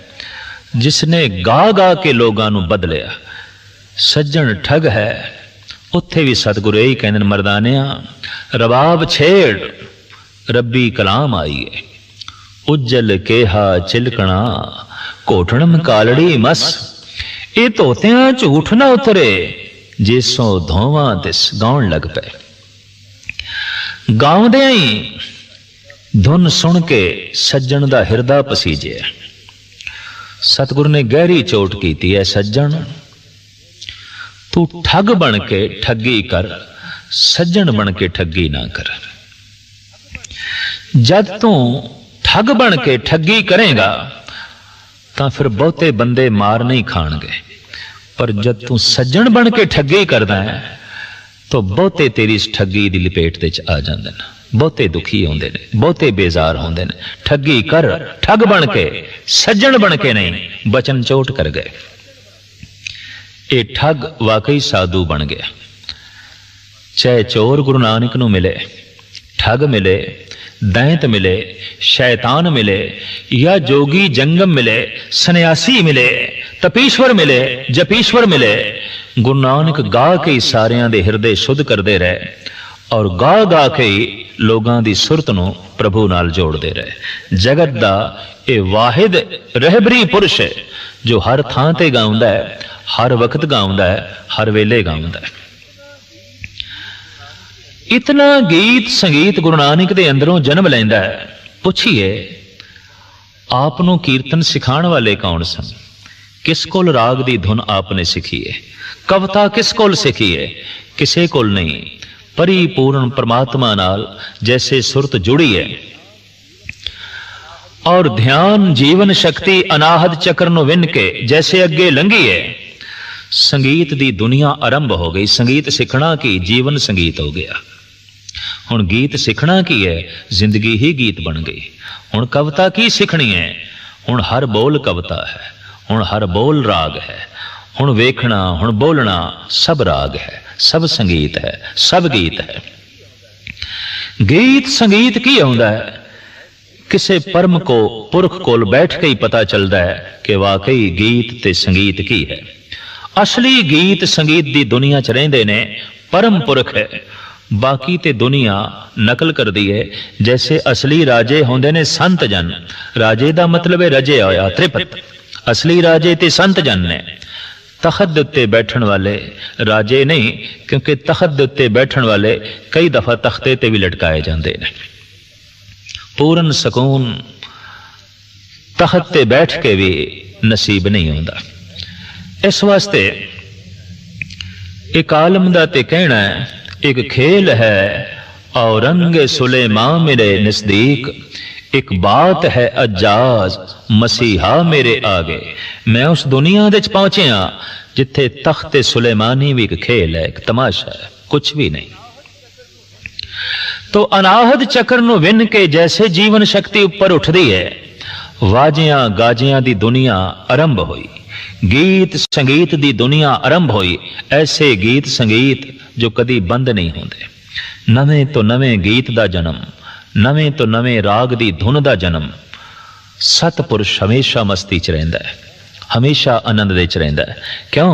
ਜਿਸ ਨੇ ਗਾ ਗਾ ਕੇ ਲੋਕਾਂ ਨੂੰ ਬਦਲਿਆ। ਸੱਜਣ ਠੱਗ ਹੈ, ਉੱਥੇ ਵੀ ਸਤਿਗੁਰੂ ਇਹੀ ਕਹਿੰਦੇ ਨੇ, ਮਰਦਾਨਿਆਂ ਰਬਾਬ ਛੇੜ ਰੱਬੀ ਕਲਾਮ ਆਈਏ। ਉਜਲ ਕੇਹਾ ਚਿਲਕਣਾ ਘੋਟਣਮ ਕਾਲੜੀ ਮਸ। ਇਹ ਧੋਤਿਆਂ ਝੂਠ ਨਾ ਉਤਰੇ ਜਿਸੋਂ ਧੋਵਾਂ ਤਿਸ। ਗਾਉਣ ਲੱਗ ਪਏ। ਗਾਉਂਦਿਆਂ ਹੀ ਧੁਨ ਸੁਣ ਕੇ ਸੱਜਣ ਦਾ ਹਿਰਦਾ ਪਸੀਜਿਆ। ਸਤਿਗੁਰੂ ਨੇ ਗਹਿਰੀ ਚੋਟ ਕੀਤੀ ਹੈ, ਸੱਜਣ ਤੂੰ ਠੱਗ ਬਣ ਕੇ ਠੱਗੀ ਕਰ, ਸੱਜਣ ਬਣ ਕੇ ਠੱਗੀ ਨਾ ਕਰ। ਜਦ ਤੂੰ ਠੱਗ ਬਣ ਕੇ ਠੱਗੀ ਕਰੇਗਾ ਤਾਂ ਫਿਰ ਬਹੁਤੇ ਬੰਦੇ ਮਾਰ ਨਹੀਂ ਖਾਣਗੇ, ਪਰ ਜਦ ਤੂੰ ਸੱਜਣ ਬਣ ਕੇ ਠੱਗੀ ਕਰਦਾ ਹੈ ਤਾਂ ਬਹੁਤੇ ਤੇਰੀ ਇਸ ਠੱਗੀ ਦੀ ਲਪੇਟ ਦੇ ਚ ਆ ਜਾਂਦੇ ਨੇ, ਬਹੁਤੇ ਦੁਖੀ ਹੁੰਦੇ ਨੇ, ਬਹੁਤੇ ਬੇਜ਼ਾਰ ਹੁੰਦੇ ਨੇ। ਠੱਗੀ ਕਰ, ਠੱਗ ਬਣ ਕੇ, ਸੱਜਣ ਬਣ ਕੇ ਨਹੀਂ। ਬਚਨ ਚੋਟ ਕਰ ਗਏ। ਇਹ ਠੱਗ ਵਾਕਈ ਸਾਧੂ ਬਣ ਗਿਆ। ਚਾਹੇ ਚੋਰ ਗੁਰੂ ਨਾਨਕ ਨੂੰ ਮਿਲੇ, ਠੱਗ ਮਿਲੇ, ਦੈਂਤ ਮਿਲੇ, ਸ਼ੈਤਾਨ ਮਿਲੇ, ਜਾਂ ਜੋਗੀ ਜੰਗਮ ਮਿਲੇ, ਸੰਨਿਆਸੀ ਮਿਲੇ, ਤਪੀਸ਼ਵਰ ਮਿਲੇ, ਜਪੀਸ਼ਵਰ ਮਿਲੇ, ਗੁਰੂ ਨਾਨਕ ਗਾ ਕੇ ਸਾਰਿਆਂ ਦੇ ਹਿਰਦੇ ਸ਼ੁੱਧ ਕਰਦੇ ਰਹੇ ਔਰ ਗਾ ਗਾ ਕੇ ਲੋਕਾਂ ਦੀ ਸੁਰਤ ਨੂੰ ਪ੍ਰਭੂ ਨਾਲ ਜੋੜਦੇ ਰਹੇ। ਜਗਤ ਦਾ ਇਹ ਵਾਹਿਦ ਰਹਿਬਰੀ ਪੁਰਸ਼ ਹੈ ਜੋ ਹਰ ਥਾਂ ਤੇ ਗਾਉਂਦਾ ਹੈ, ਹਰ ਵਕਤ ਗਾਉਂਦਾ ਹੈ, ਹਰ ਵੇਲੇ ਗਾਉਂਦਾ ਹੈ। ਇਤਨਾ ਗੀਤ ਸੰਗੀਤ ਗੁਰੂ ਨਾਨਕ ਦੇ ਅੰਦਰੋਂ ਜਨਮ ਲੈਂਦਾ ਹੈ। ਪੁੱਛੀਏ ਆਪ ਨੂੰ ਕੀਰਤਨ ਸਿਖਾਉਣ ਵਾਲੇ ਕੌਣ ਸਨ? ਕਿਸ ਕੋਲ ਰਾਗ ਦੀ ਧੁਨ ਆਪ ਨੇ ਸਿੱਖੀ ਹੈ? ਕਵਿਤਾ ਕਿਸ ਕੋਲ ਸਿੱਖੀ ਹੈ? ਕਿਸੇ ਕੋਲ ਨਹੀਂ। परिपूर्ण परमात्मा नाल जैसे सुरत जुड़ी है और ध्यान जीवन शक्ति अनाहद चक्र नु विन के जैसे अगे लंघी है। संगीत दी दुनिया आरंभ हो गई। संगीत सीखना की जीवन संगीत हो गया। हुण गीत सीखना की है, जिंदगी ही गीत बन गई। हुण कविता की सीखनी है? हुण हर बोल कविता है, हुण हर बोल राग है, हुण वेखना हुण बोलना सब राग है, सब संगीत है, सब गीत है। गीत संगीत की आउंदा है? किसे परम को पुरख कोल बैठ के ही पता चलता है कि वाकई गीत ते संगीत की है। असली गीत संगीत दी दुनिया च रहिंदे ने परम पुरख है, बाकी ते दुनिया नकल कर दी है। जैसे असली राजे होंदे ने संत जन, राजे दा मतलब है रजे होया त्रिपत। असली राजे ते संत जन ने। तखत दे उत्ते बैठण वाले राजे नहीं, क्योंकि तखत दे उत्ते बैठण वाले कई दफा तख्ते ते भी लटकाए जाते हैं। पूर्ण सकून तखत ते बैठ के भी नसीब नहीं होता। इस वास्ते एक आलम दा ते कहना है, एक खेल है औरंग सुलेमां मेरे नजदीक, एक बात है अजाज मसीहा मेरे आगे। मैं उस दुनिया दे पहुंचे हाँ जिथे तख्ते सुलेमानी भी एक खेल है, एक तमाशा है, कुछ भी नहीं। तो अनाहद चक्र नु विन के जैसे जीवन शक्ति ऊपर उठती है, वाजियां गाजियां दी दुनिया आरंभ हुई, गीत संगीत दी दुनिया आरंभ हुई। ऐसे गीत संगीत जो कदी बंद नहीं होंदे। नवें तो नवें गीत दा जन्म, नवें तो नवें राग दी धुन दा जन्म। सतपुरुष हमेशा मस्ती च रहिंदा है, हमेशा आनंद दे च रहिंदा है। क्यों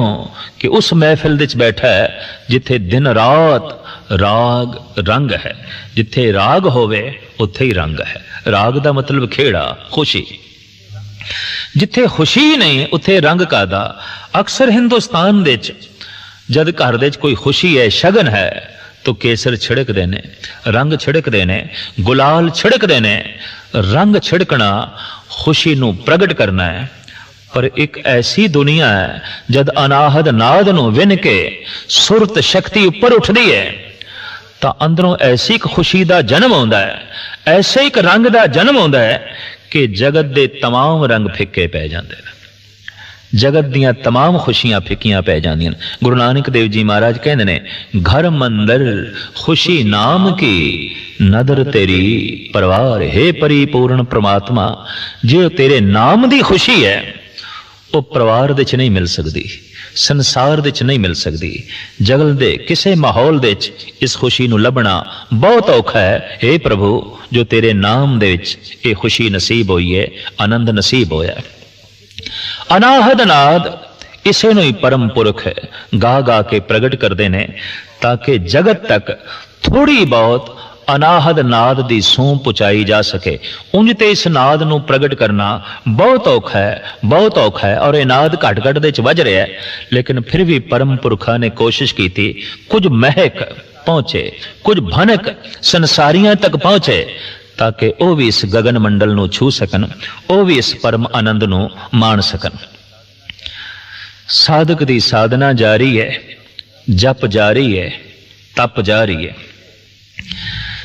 कि उस महफिल दे च बैठा है जिथे दिन रात राग रंग है। जिथे राग होवे उत्थे ही रंग है। राग दा मतलब खेड़ा, खुशी। जिथे खुशी नहीं उत्थे रंग कादा। अक्सर हिंदुस्तान दे च जद घर दे च कोई खुशी है, शगन है, तो केसर छिड़कदे ने, रंग छिड़कदे ने, गुलाल छिड़कदे ने। रंग छिड़कना खुशी नूं प्रगट करना है। पर एक ऐसी दुनिया है जद अनाहद नाद नूं विन के सुरत शक्ति उपर उठदी है तो अंदरों ऐसी एक खुशी का जन्म होंदा है, ऐसे एक रंग का जन्म होंदा है कि जगत दे तमाम रंग फिक्के पै जाते हैं। जगत दियां तमाम खुशियां फिक्कियां पै जांदियां। गुरु नानक देव जी महाराज कहते ने, घर मंदर खुशी नाम की नदर तेरी परवार। हे परिपूर्ण परमात्मा, जो तेरे नाम की खुशी है वो परिवार दे च नहीं मिल सकती, संसार दे च नहीं मिल सकती। जगल दे किसे माहौल दे च इस खुशी नूं लभना बहुत औखा है। हे प्रभु, जो तेरे नाम दे विच ये खुशी नसीब हुई है, आनंद नसीब होया। अनाहद नाद इसे नूं ही परम पुरख गा गा के प्रगट करते हैं ताकि जगत तक थोड़ी बहुत अनाहद नाद की सूह पहुंचाई जा सके। उंज ते इस नाद नूं प्रगट करना बहुत औखा है, बहुत औखा है। और यह नाद घट घट दे च वज रहा है, लेकिन फिर भी परम पुरखा ने कोशिश की थी कुछ महक पहुंचे, कुछ भनक संसारियां तक पहुंचे ताकि वह भी इस गगन मंडल नूं छू सकन, वह भी इस परम आनंद नूं माण सकन। साधक दी साधना जारी है, जप जारी है, तप जारी है।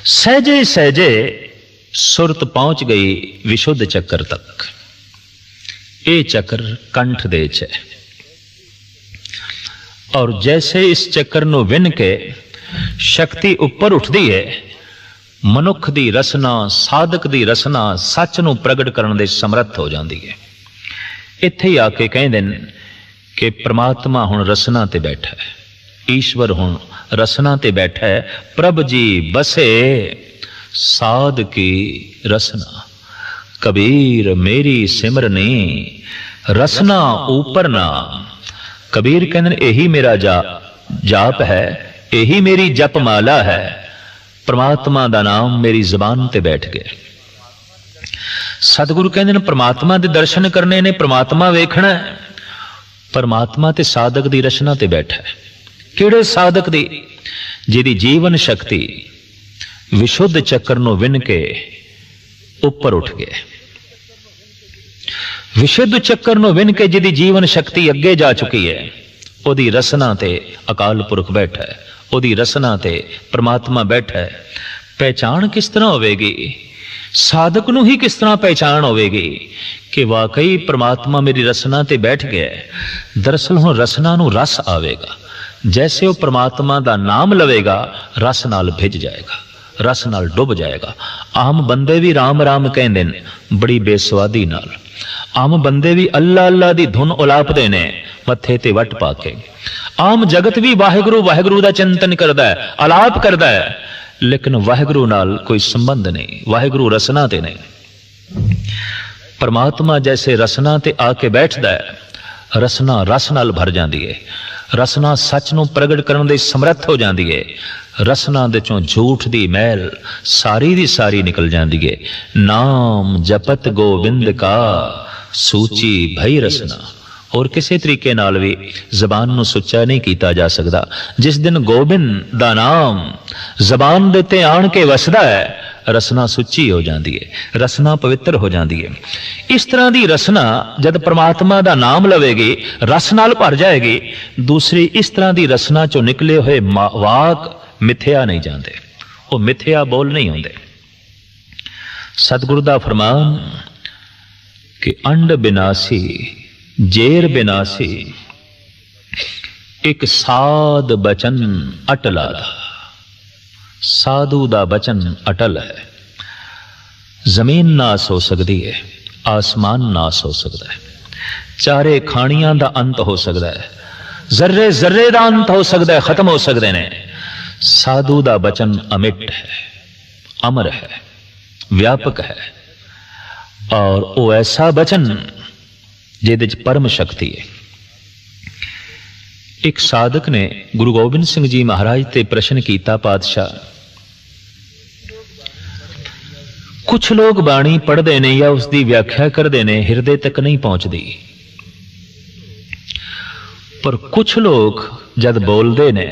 सहजे सहजे सुरत पहुंच गई विशुद्ध चक्कर तक। ये चक्र कंठ दे च है और जैसे इस चक्कर नूं विन के शक्ति उपर उठदी है, मनुख दी रसना, साधक दी रसना सच नूं प्रगट करन दे समर्थ हो जाती है। इत्थे ही आके कहंदे ने कि परमात्मा हुण रसना ते बैठा है, ईश्वर हुण रसना ते बैठा है। प्रभ जी बसे साध की रसना, कबीर मेरी सिमरनी रसना ऊपर ना। कबीर कहंदे यही मेरा जाप है, यही मेरी जप माला है। परमात्मा दा नाम मेरी जबान ते बैठ गया। सतगुरु कहंदे ने परमात्मा दे दर्शन करने ने, परमात्मा वेखना है। परमात्मा ते साधक दी रचना ते बैठा है। किहड़े साधक दी? जिहदी जीवन शक्ति विशुद्ध चक्कर नूं विन के उपर उठ गया। विशुद्ध चक्कर नूं विन के जिहदी जीवन शक्ति अगे जा चुकी है, उहदी रसना ते अकाल पुरख बैठा है, उहदी रसना ते परमात्मा बैठा है। पहचान किस तरह होवेगी? साधक नूं ही किस तरह पहचान होवेगी कि वाकई परमात्मा मेरी रसना ते बैठ गया है। दरअसल हुण रसना नूं रस आवेगा। जैसे वो परमात्मा दा नाम लवेगा, रस नाल भिज जाएगा, रस नाल डुब जाएगा। आम बंदे भी राम राम कहंदे ने बड़ी बेसवादी नाल। आम बंदे भी अल्लाह अल्लाह दी धुन उलापदे ने मत्थे ते वट पा के। आम जगत भी वाहिगुरू वाहिगुरू दा चिंतन करदा है, अलाप करदा है, लेकिन वाहिगुरू नाल कोई संबंध नहीं, वाहिगुरू रसना ते नहीं। परमात्मा जैसे रसना ते आके बैठदा है, रसना रस नाल भर जाती है। रसना सच नूं प्रगट करन दे समर्थ हो जाती है। रसना दे चों झूठ दी मैल सारी दी सारी निकल जाती है। नाम जपत गोबिंद का सूची भई रसना। और किसी तरीके नाल भी जबान नूं सुच्चा नहीं किया जा सकता। जिस दिन गोबिंद दा नाम जबान दे ते आण के वसदा है, रसना सुच्ची हो जाती है, रसना पवित्र हो जाती है। इस तरह की रसना जब परमात्मा दा नाम लवेगी, रस नाल भर जाएगी। दूसरी इस तरह की रसना चो निकले हुए वाक मिथ्या नहीं जाते, वो मिथ्या बोल नहीं होंगे। सतगुरु दा फरमान कि अंड बिनासी जेर बिनासी एक साध बचन अटला। साधु दा बचन अटल है। जमीन नाश हो सकती है, आसमान नाश हो सकता है, चारे खानियां दा अंत हो सकता है, जर्रे जर्रे दा अंत हो सकता है, खत्म हो सकते हैं। साधु दा बचन अमिट है, अमर है, व्यापक है। और वो ऐसा बचन जिहदे च परम शक्ति है। एक साधक ने गुरु गोबिंद सिंह जी महाराज ते प्रश्न किया, पातशाह कुछ लोग बाणी पढ़ते ने या उसकी व्याख्या करते ने, हिरदे तक नहीं पहुंचती, पर कुछ लोग जद बोलते ने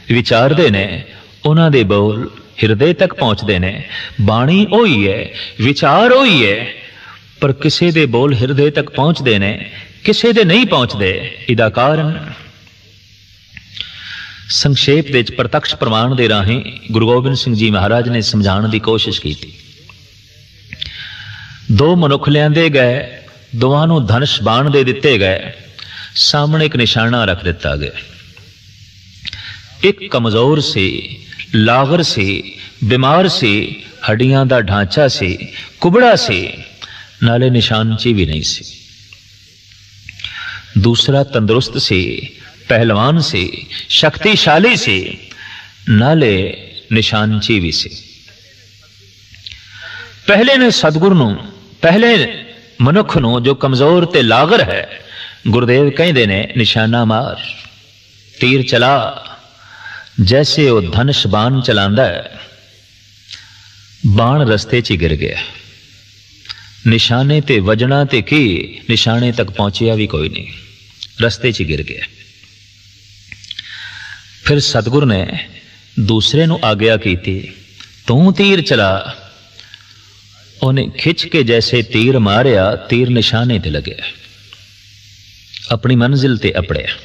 विचारते ने उन्हां दे बोल हिरदे तक पहुंचते ने। बाणी ओही है, विचार ओही है, पर किसी दे बोल हिरदे तक पहुंचते ने, किसी दे नहीं पहुंचते। इहदा कारण संक्षेप दे प्रत्यक्ष प्रमाण दे राहीं गुरु गोबिंद सिंह जी महाराज ने समझाने की कोशिश की थी। दो मनुख लियांदे गए, दोवां नूं धनुष बाण दे दिते गए, सामने एक निशाना रख दिता गया। एक कमजोर से, लागर से, बीमार से, हड्डियां दा ढांचा से, कुबड़ा से, नाले निशानची भी नहीं सी। दूसरा तंदुरुस्त से, पहलवान से, शक्तिशाली से, नाले निशानची भी से। पहले ने सतगुरु नूं, पहले मनुख नूं जो कमजोर ते लागर है, गुरुदेव कहते ने निशाना मार, तीर चला। जैसे वो धनुष बाण चलांदा है, बाण रस्ते च गिर गया। निशाने ते वजना ते की, निशाने तक पहुंचिया भी कोई नहीं, रस्ते च गिर गया। फिर सतगुरु ने दूसरे नूं आग्या की थी, तू तीर चला। उन्हें खिंच के जैसे तीर मारिया, तीर निशाने ते लगे, अपनी मंजिल ते अपड़िया।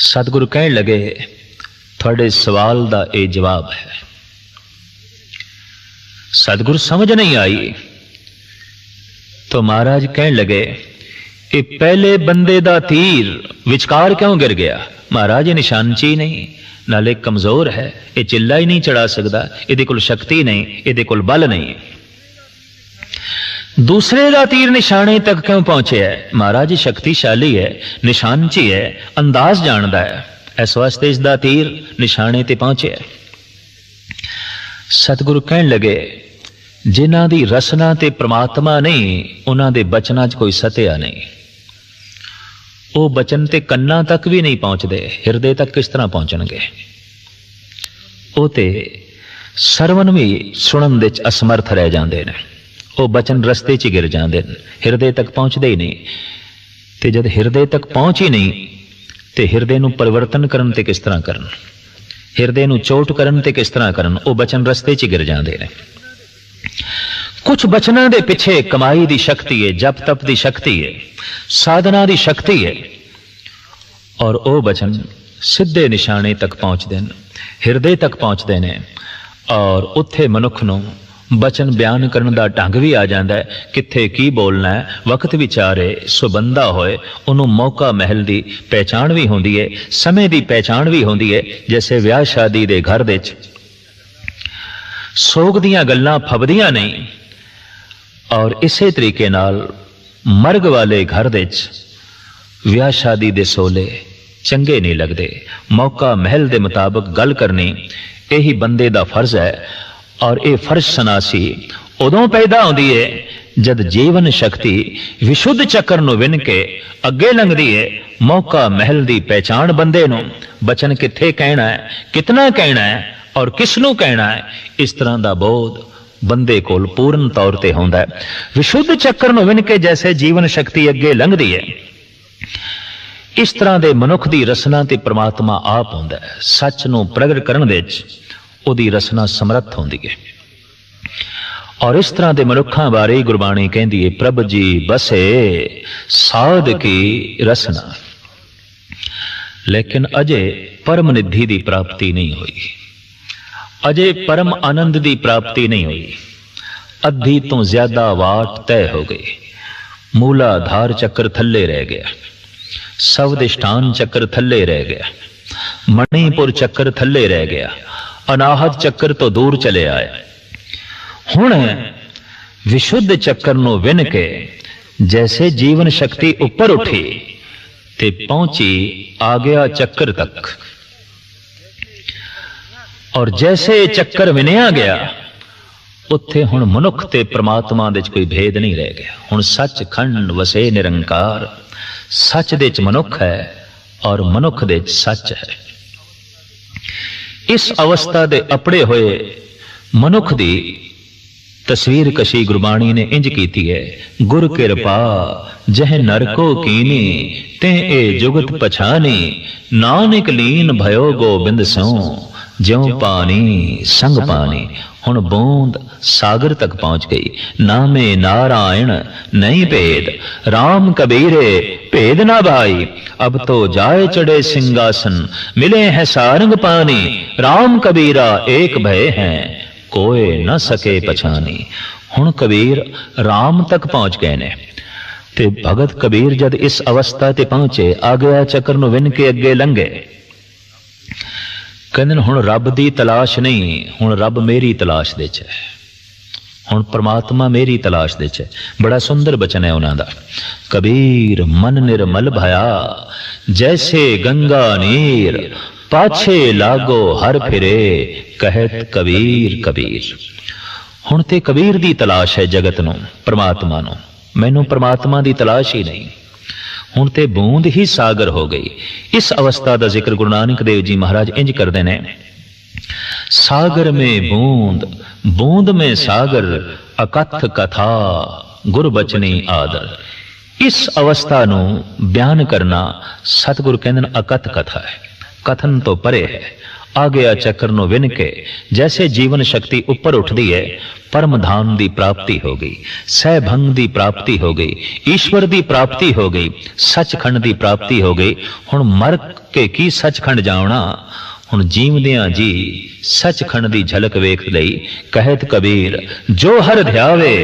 सतगुरु कहने लगे, थोड़े सवाल दा ये जवाब है। सतगुरु समझ नहीं आई तो महाराज कहने लगे, ये पहले बंदे दा तीर विचकार क्यों गिर गया? महाराज ये निशानची नहीं, नाले कमजोर है, ये चिल्ला ही नहीं चढ़ा सकता, इहदे कोल शक्ति नहीं, इहदे कोल बल नहीं। दूसरे का तीर निशाने तक क्यों पहुंचे है? महाराज शक्तिशाली है, निशानची है, अंदाज जानता है, इस वास्ते इसका तीर निशाने ते पहुंचे है। सतगुरु कहने लगे, जिन्हां दी रसना ते परमात्मा नहीं, उन्हां दे बचनां च कोई सत्या नहीं। वो बचन ते कन्ना तक भी नहीं पहुंचते, हिरदे तक किस तरह पहुंचणगे? वो ते सरवण भी सुणन दे असमर्थ रह जाते हैं। वो बचन रस्ते च गिर जाते हैं, हिरदे तक पहुंचते ही नहीं। तो जब हिरदे तक पहुंच ही नहीं, तो हिरदे नूं परिवर्तन करन ते किस तरह करन, हिरदे नूं चोट करन ते किस तरह करन? वो बचन रस्ते च गिर जाते हैं। कुछ बचनां दे पिछे कमाई दी शक्ति है, जप तप दी शक्ति है, साधना दी शक्ति है, और वो बचन सीधे निशाने तक पहुंचते हैं, हिरदे तक पहुंचते हैं। और उत्थे मनुख नूं बचन बयान करने का ढंग भी आ जाता है, कित्थे की बोलना है, वक्त विचारे, सुबंधा होए, उन्होंने मौका महल की पहचान भी होंदी है, समय की पहचान भी होंदी है। जैसे ब्याह शादी के घर दे सोग दियां गल्लां फबदियां नहीं, और इसे तरीके नाल मर्ग वाले घर दे ब्याह शादी दे सोले चंगे नहीं लगते। मौका महल के मुताबिक गल करनी यही बंदे का फर्ज है। और ये फर्ज सनासी उदों पैदा होती है जद जीवन शक्ति विशुद्ध चक्कर नूं विन के अगे लंघदी है। मौका महल की पहचान बंदे नूं, बचन कित्थे कहना है, कितना कहना है और किसनूं कहना है, इस तरह का बोध बंदे कोल पूर्ण तौर पर होंदा है। विशुद्ध चक्कर नूं विन के जैसे जीवन शक्ति अगे लंघदी है, इस तरह के मनुख की रसना ते परमात्मा आप होंदा है। सच नूं प्रगट करन दे उहदी रसना समर्थ होंदी है। और इस तरह के मनुखों बारे गुरबाणी कहती है, प्रभ जी बसे साध की रसना। लेकिन अजे परम निधि की प्राप्ति नहीं हुई, अजे परम आनंद की प्राप्ति नहीं हुई। अद्धी तो ज्यादा वाट तय हो गई। मूलाधार चक्र थल्ले रह गया, सवधिष्ठान चक्र थल्ले रह गया, मणिपुर चक्र थल्ले रह गया, अनाहत चक्र तो दूर चले आए। हुण विशुद्ध चक्कर नूं विन के जैसे जीवन शक्ति ऊपर उठी ते पहुंची आ गया चक्कर तक। और जैसे चक्कर विनिया गया ਉੱਥੇ ਹੁਣ ਮਨੁੱਖ ਤੇ ਪ੍ਰਮਾਤਮਾ ਦੇ 'ਚ ਕੋਈ ਭੇਦ ਨਹੀਂ ਰਹਿ ਗਿਆ। ਹੁਣ ਸੱਚਖੰਡ ਵਸੇ ਨਿਰੰਕਾਰ, ਸੱਚ ਦੇ 'ਚ ਮਨੁੱਖ ਹੈ ਔਰ ਮਨੁੱਖ ਦੇ 'ਚ ਸੱਚ ਹੈ। ਇਸ ਅਵਸਥਾ ਦੇ ਅਪੜੇ ਹੋਏ ਮਨੁੱਖ ਦੀ ਤਸਵੀਰ ਕਸ਼ੀ ਗੁਰਬਾਣੀ ਨੇ ਇੰਜ ਕੀਤੀ ਹੈ, ਗੁਰ ਕਿਰਪਾ ਜਹ ਨਰਕੋ ਕੀਨੀ ਤੇ ਇਹ ਜੁਗਤ ਪਛਾਨੀ, ਨਾਨਕ ਲੀਨ ਭਇਓ ਗੋਬਿੰਦ ਸਿਉ ਜਿਉ ਪਾਣੀ ਸੰਗ ਪਾਣੀ। ਹੁਣ ਬੂੰਦ ਸਾਗਰ ਤੱਕ ਪਹੁੰਚ ਗਈ। ਨਾਮੇ ਨਾਰਾਇਣ ਨਹੀਂ ਭੇਦ, ਰਾਮ ਕਬੀਰੇ ਭੇਦ ਨਾ ਭਾਈ। अब तो जाए चढ़े सिंहासन, मिले हैं सारंग पानी। राम कबीरा एक भय हैं, कोई न सके पछानी। हुण कबीर राम तक पहुंच गए ने ते भगत कबीर जद इस अवस्था ते पहुंचे, आ गया चक्कर नूं विन के अगे लंघे। कहंदे हुण रब दी तलाश नहीं, हुण रब मेरी तलाश दे च है, हुण परमात्मा मेरी तलाश दे च। बड़ा सुंदर बचन है उन्हां दा। कबीर मन निर्मल भया, जैसे गंगा नीर, पाछे लागो हर फिरे, कहत कबीर कबीर। हुण ते कबीर दी तलाश है जगत नूं, परमात्मा नूं। मैनूं परमात्मा दी तलाश ही नहीं। हुण ते बूंद ही सागर हो गई। इस अवस्था दा जिक्र गुरु नानक देव जी महाराज इंज करदे ने, सागर में बूंद, बूंद में सागर, अकथ कथा गुर बचनी आदर। इस अवस्था नूं बयान करना सतगुरु कहंदे अकथ कथा है, कथन तो परे है। आ गया चक्कर नूं विन के जैसे जीवन शक्ति ऊपर उठदी है, परम धाम दी प्राप्ति हो गई, सहभंग दी प्राप्ति हो गई, ईश्वर दी प्राप्ति हो गई, सचखंड दी प्राप्ति हो गई। हुण मर के की सचखंड जावना, हुण जीवदियां जी सचखंड दी झलक वेख लई। कहत कबीर जो हर ध्यावे,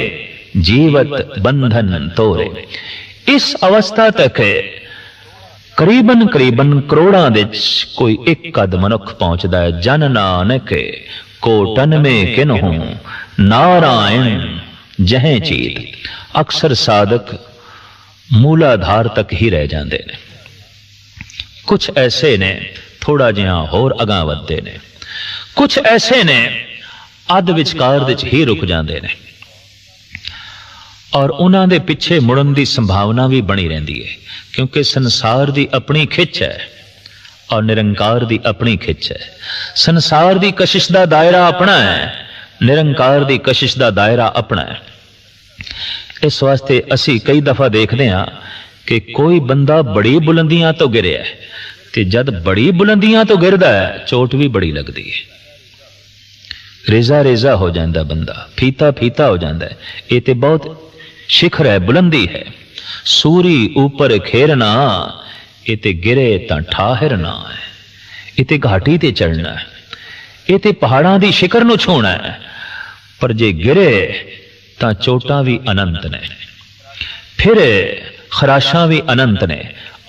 जीवत बंधन तोरे। इस अवस्था तक करीबन करीबन करोड़ां दे कोई एक अध मनुख पहुंचदा है। जन नानक कोटन में किन्हू, नारायण जहें चीत। अक्सर साधक मूलाधार तक ही रह जाते ने, कुछ ऐसे ने थोड़ा जिहा होर अगां वधदे ने, कुछ ऐसे ने अध विचकार दे ही रुक जाते ने और उन्हां दे पिछे मुड़न की संभावना भी बनी रहती है, क्योंकि संसार की अपनी खिच है और निरंकार की अपनी खिच है। संसार की कशिश का दायरा अपना है, निरंकार की कशिश का दायरा अपना है। इस वास्ते असी कई दफा देखते हैं कि कोई बंदा बड़ी बुलंदियां तो गिरिया है, ते जद बड़ी बुलंदियां तो गिरदा है चोट भी बड़ी लगती है, रेजा रेजा हो जाता बंदा, फीता फीता हो जाता है। ये तो बहुत शिखर है, बुलंदी है। सूरी ऊपर खेरना, ये ते गिरे तां ठाहरना है। ये ते घाटी ते चढ़ना है, ये ते पहाड़ां दी शिखर नूं छूना है। पर जे गिरे तां चोटां भी अनंत ने, फिर खराशां भी अनंत ने।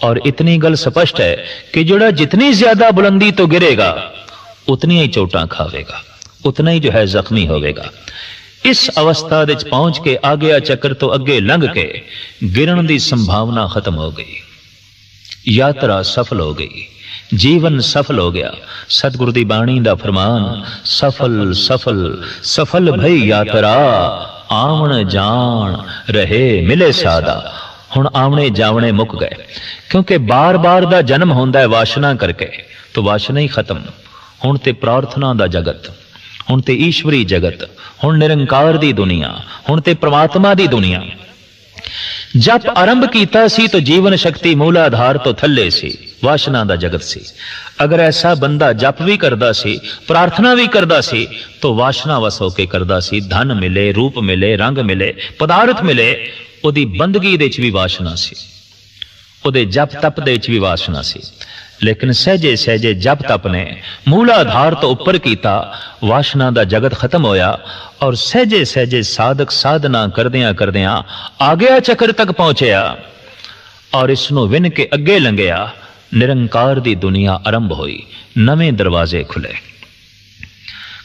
और इतनी गल स्पष्ट है कि जोड़ा जितनी ज्यादा बुलंदी तो गिरेगा उतनी ही चोटां खावेगा, उतना ही जो है जख्मी होवेगा। इस अवस्था विच पहुंच के आ गया चक्कर तो अगे लंघ के गिरन की संभावना खत्म हो गई, यात्रा सफल हो गई, जीवन सफल हो गया। सतगुरु दी बाणी दा फरमान, सफल सफल सफल भई यात्रा, आवन जान रहे मिले सादा। हुण आवणे जावणे मुक गए, क्योंकि बार बार दा जन्म होंदा है वासना करके, तो वासना ही खत्म। हुण ते प्रार्थना दा जगत, हुण ते ईश्वरी जगत, हुण निरंकार दी दुनिया, हुण ते परमात्मा दी दुनिया। जप आरंभ कीता सी तो जीवन शक्ति मूलाधार तो थल्ले सी, वासना दा जगत सी। अगर ऐसा बंदा जप भी करदा सी, प्रार्थना भी करदा सी, तो वासना वस होके करदा सी। धन मिले, रूप मिले, रंग मिले, पदार्थ मिले, उहदी बंदगी दे च भी वासना सी, उहदे जप तप दे च भी वासना सी। लेकिन सहजे सहजे जप तप ने मूलाधार तो उपर कीता, वासना दा जगत खत्म होया और सहजे सहजे साधक साधना करदियां करदियां आ गया चक्कर तक पहुंचया और इसनों विन के अगे लंघिया। निरंकार दी दुनिया आरंभ हुई, नवे दरवाजे खुले,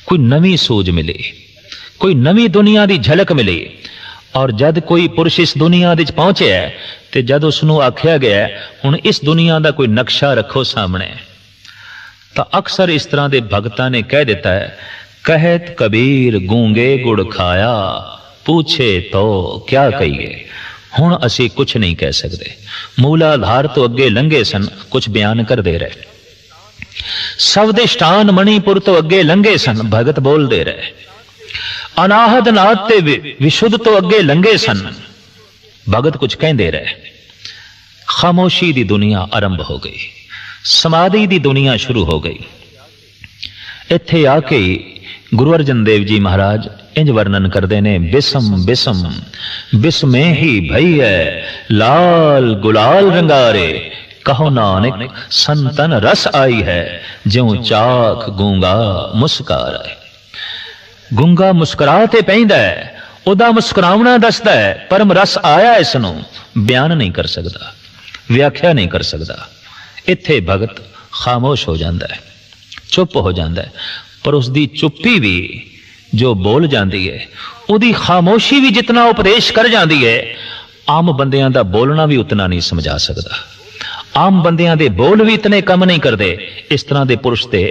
कोई नवी सूझ मिली, कोई नवी दुनिया दी झलक मिली। और जद कोई पुरुष इस दुनिया विच पहुंचे है तो जद उसनों आख्या गया हुण इस दुनिया का कोई नक्शा रखो सामने, तो अक्सर इस तरह के भगतां ने कह दिता है कहत कबीर गूंगे गुड़ खाया, पूछे तो क्या कहिए। हुण असी कुछ नहीं कह सकते। मूलाधार तो अगे लंघे सन, कुछ बयान कर दे रहे। सवदिष्टान मणिपुर तो अगे लंघे सन, भगत बोल दे रहे। अनाहद नाथ ते विशुद्ध तो अगे लंघे सन, भगत कुछ कह दे रहे। खामोशी दी दुनिया आरंभ हो गई, समाधि दी दुनिया शुरू हो गई। इत्थे आके गुरु अर्जन देव जी महाराज इंज वर्णन करते ने, बिसम बिसम बिस्मे ही भई है, लाल गुलाल रंगारे, कहो नानक संतन रस आई है, ज्यों चाख गूंगा मुस्कार है। गूंगा मुस्कुरा ते पैंदा है, ओदा मुस्कुरावना दसदा है, परम रस आया इसनों बयान नहीं कर सकता, व्याख्या नहीं कर सकता। इत्थे भगत खामोश हो जाता है, चुप हो जाता है, पर उसकी चुप्पी भी जो बोल जाती है, उसकी खामोशी भी जितना उपदेश कर जाती है, आम बंदियां दा बोलना भी उतना नहीं समझा सकता। आम बंदियां दे बोल भी इतने कम नहीं करते। इस तरह के पुरुष ते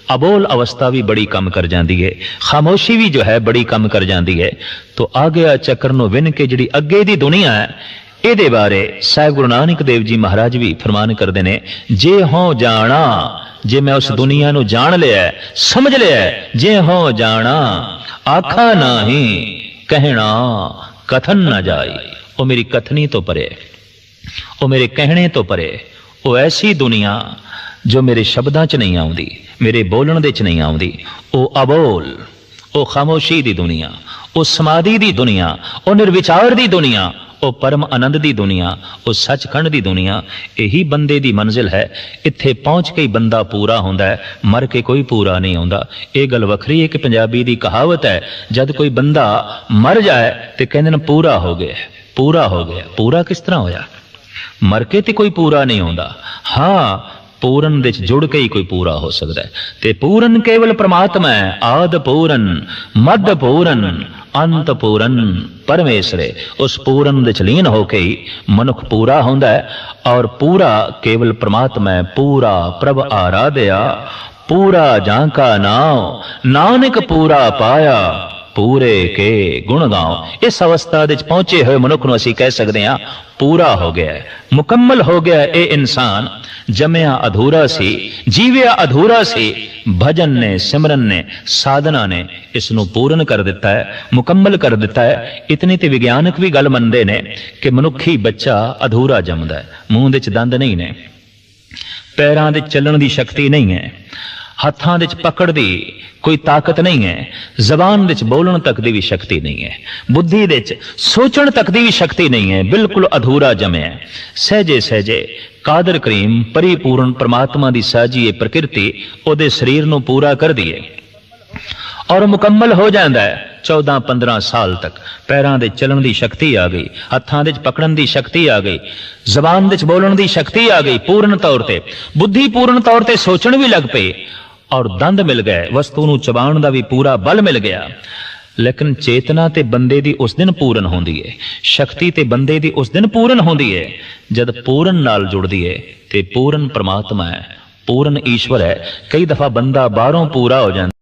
अबोल अवस्था भी बड़ी कम कर जाती है, खामोशी भी जो है बड़ी कम कर जाती है। तो आ गया चक्कर नूं विन के जिहड़ी अगे दी दुनिया है, इहदे बारे साहिब गुरु नानक देव जी महाराज भी फरमान करते हैं, जे हों जाना, जे मैं उस दुनिया नूं जान लिया, समझ लिया, जे हों जाना, आखा नाही कहना कथन न जाई। वो मेरी कथनी तो परे, वो मेरे कहने तो परे, वो ऐसी दुनिया जो मेरे शब्दां च नहीं आउंदी, मेरे बोलण दे च नहीं आउंदी। वो अबोल, वो खामोशी दी दुनिया, वो समाधि दी दुनिया, वो निर्विचार दी दुनिया, वो परम आनंद दी दुनिया, वो सचखंड दी दुनिया, यही बंदे दी मंजिल है। इत्थे पहुंच के ही बंदा पूरा होंदा है, मर के कोई पूरा नहीं होंदा। ये गल वखरी है कि पंजाबी दी कहावत है, जद कोई बंदा मर जाए तो कहंदे ने पूरा हो गया, पूरा हो गया। पूरा किस तरह होया? मर के तो कोई पूरा नहीं होंदा। हाँ, पूरन दे जुड़ के ही कोई पूरा हो सकता है। ते पूरन केवल परमात्मा है, आद पूरन, मध्य पूरन, अंत पूरन परमेश्वर। उस पूरन दे लीन होके ही मनुख पूरा होंदा है, और पूरा केवल परमात्मा है। पूरा प्रभ आराध्या, पूरा जांका नाव, नानक पूरा पाया, पूरे के गुण गाओ। इस अवस्था दे पहुंचे हुए मनुख नूं असीं कह सकते हैं पूरा हो गया है, मुकम्मल हो गया है। ये इंसान जमया अधूरा सी, जीविया अधूरा सी, भजन ने, सिमरन ने, साधना ने इसनों पूर्ण कर दिता है, मुकम्मल कर दिता है। इतनी तो विज्ञानक भी गल मनते ने कि मनुखी बच्चा अधूरा जमदा है। मूंह दे च दंद नहीं ने, पैरां दे चलण दी शक्ति नहीं है, हत्थां दे च पकड़ दी कोई ताकत नहीं है, जबान दे च बोलण तक दी भी शक्ति नहीं है, बुद्धि दे च सोचण तक दी भी शक्ति नहीं है, बिल्कुल अधूरा जमे है। सहजे सहजे कादर करीम परिपूर्ण परमात्मा दी साजी ये प्रकृति ओदे शरीर नूं पूरा कर दिए और मुकम्मल हो जाता है। 14-15 साल तक पैरां दे चलण दी शक्ति आ गई, हत्थां दे पकड़न दी शक्ति आ गई, जबान दे बोलण दी शक्ति आ गई पूर्ण तौर ते, बुद्धि पूर्ण तौर ते सोचण भी लग पे, और दंद मिल गए, वस्तु नूं चबाण दा भी पूरा बल मिल गया। लेकिन चेतना ते बंदे दी उस दिन पूर्ण होंदी है, शक्ति ते बंदे दी उस दिन पूर्ण होंदी है जद पूर्ण नाल जुड़दी है। ते पूर्ण परमात्मा है, पूर्ण ईश्वर है। कई दफा बंदा बाहरों पूरा हो जाता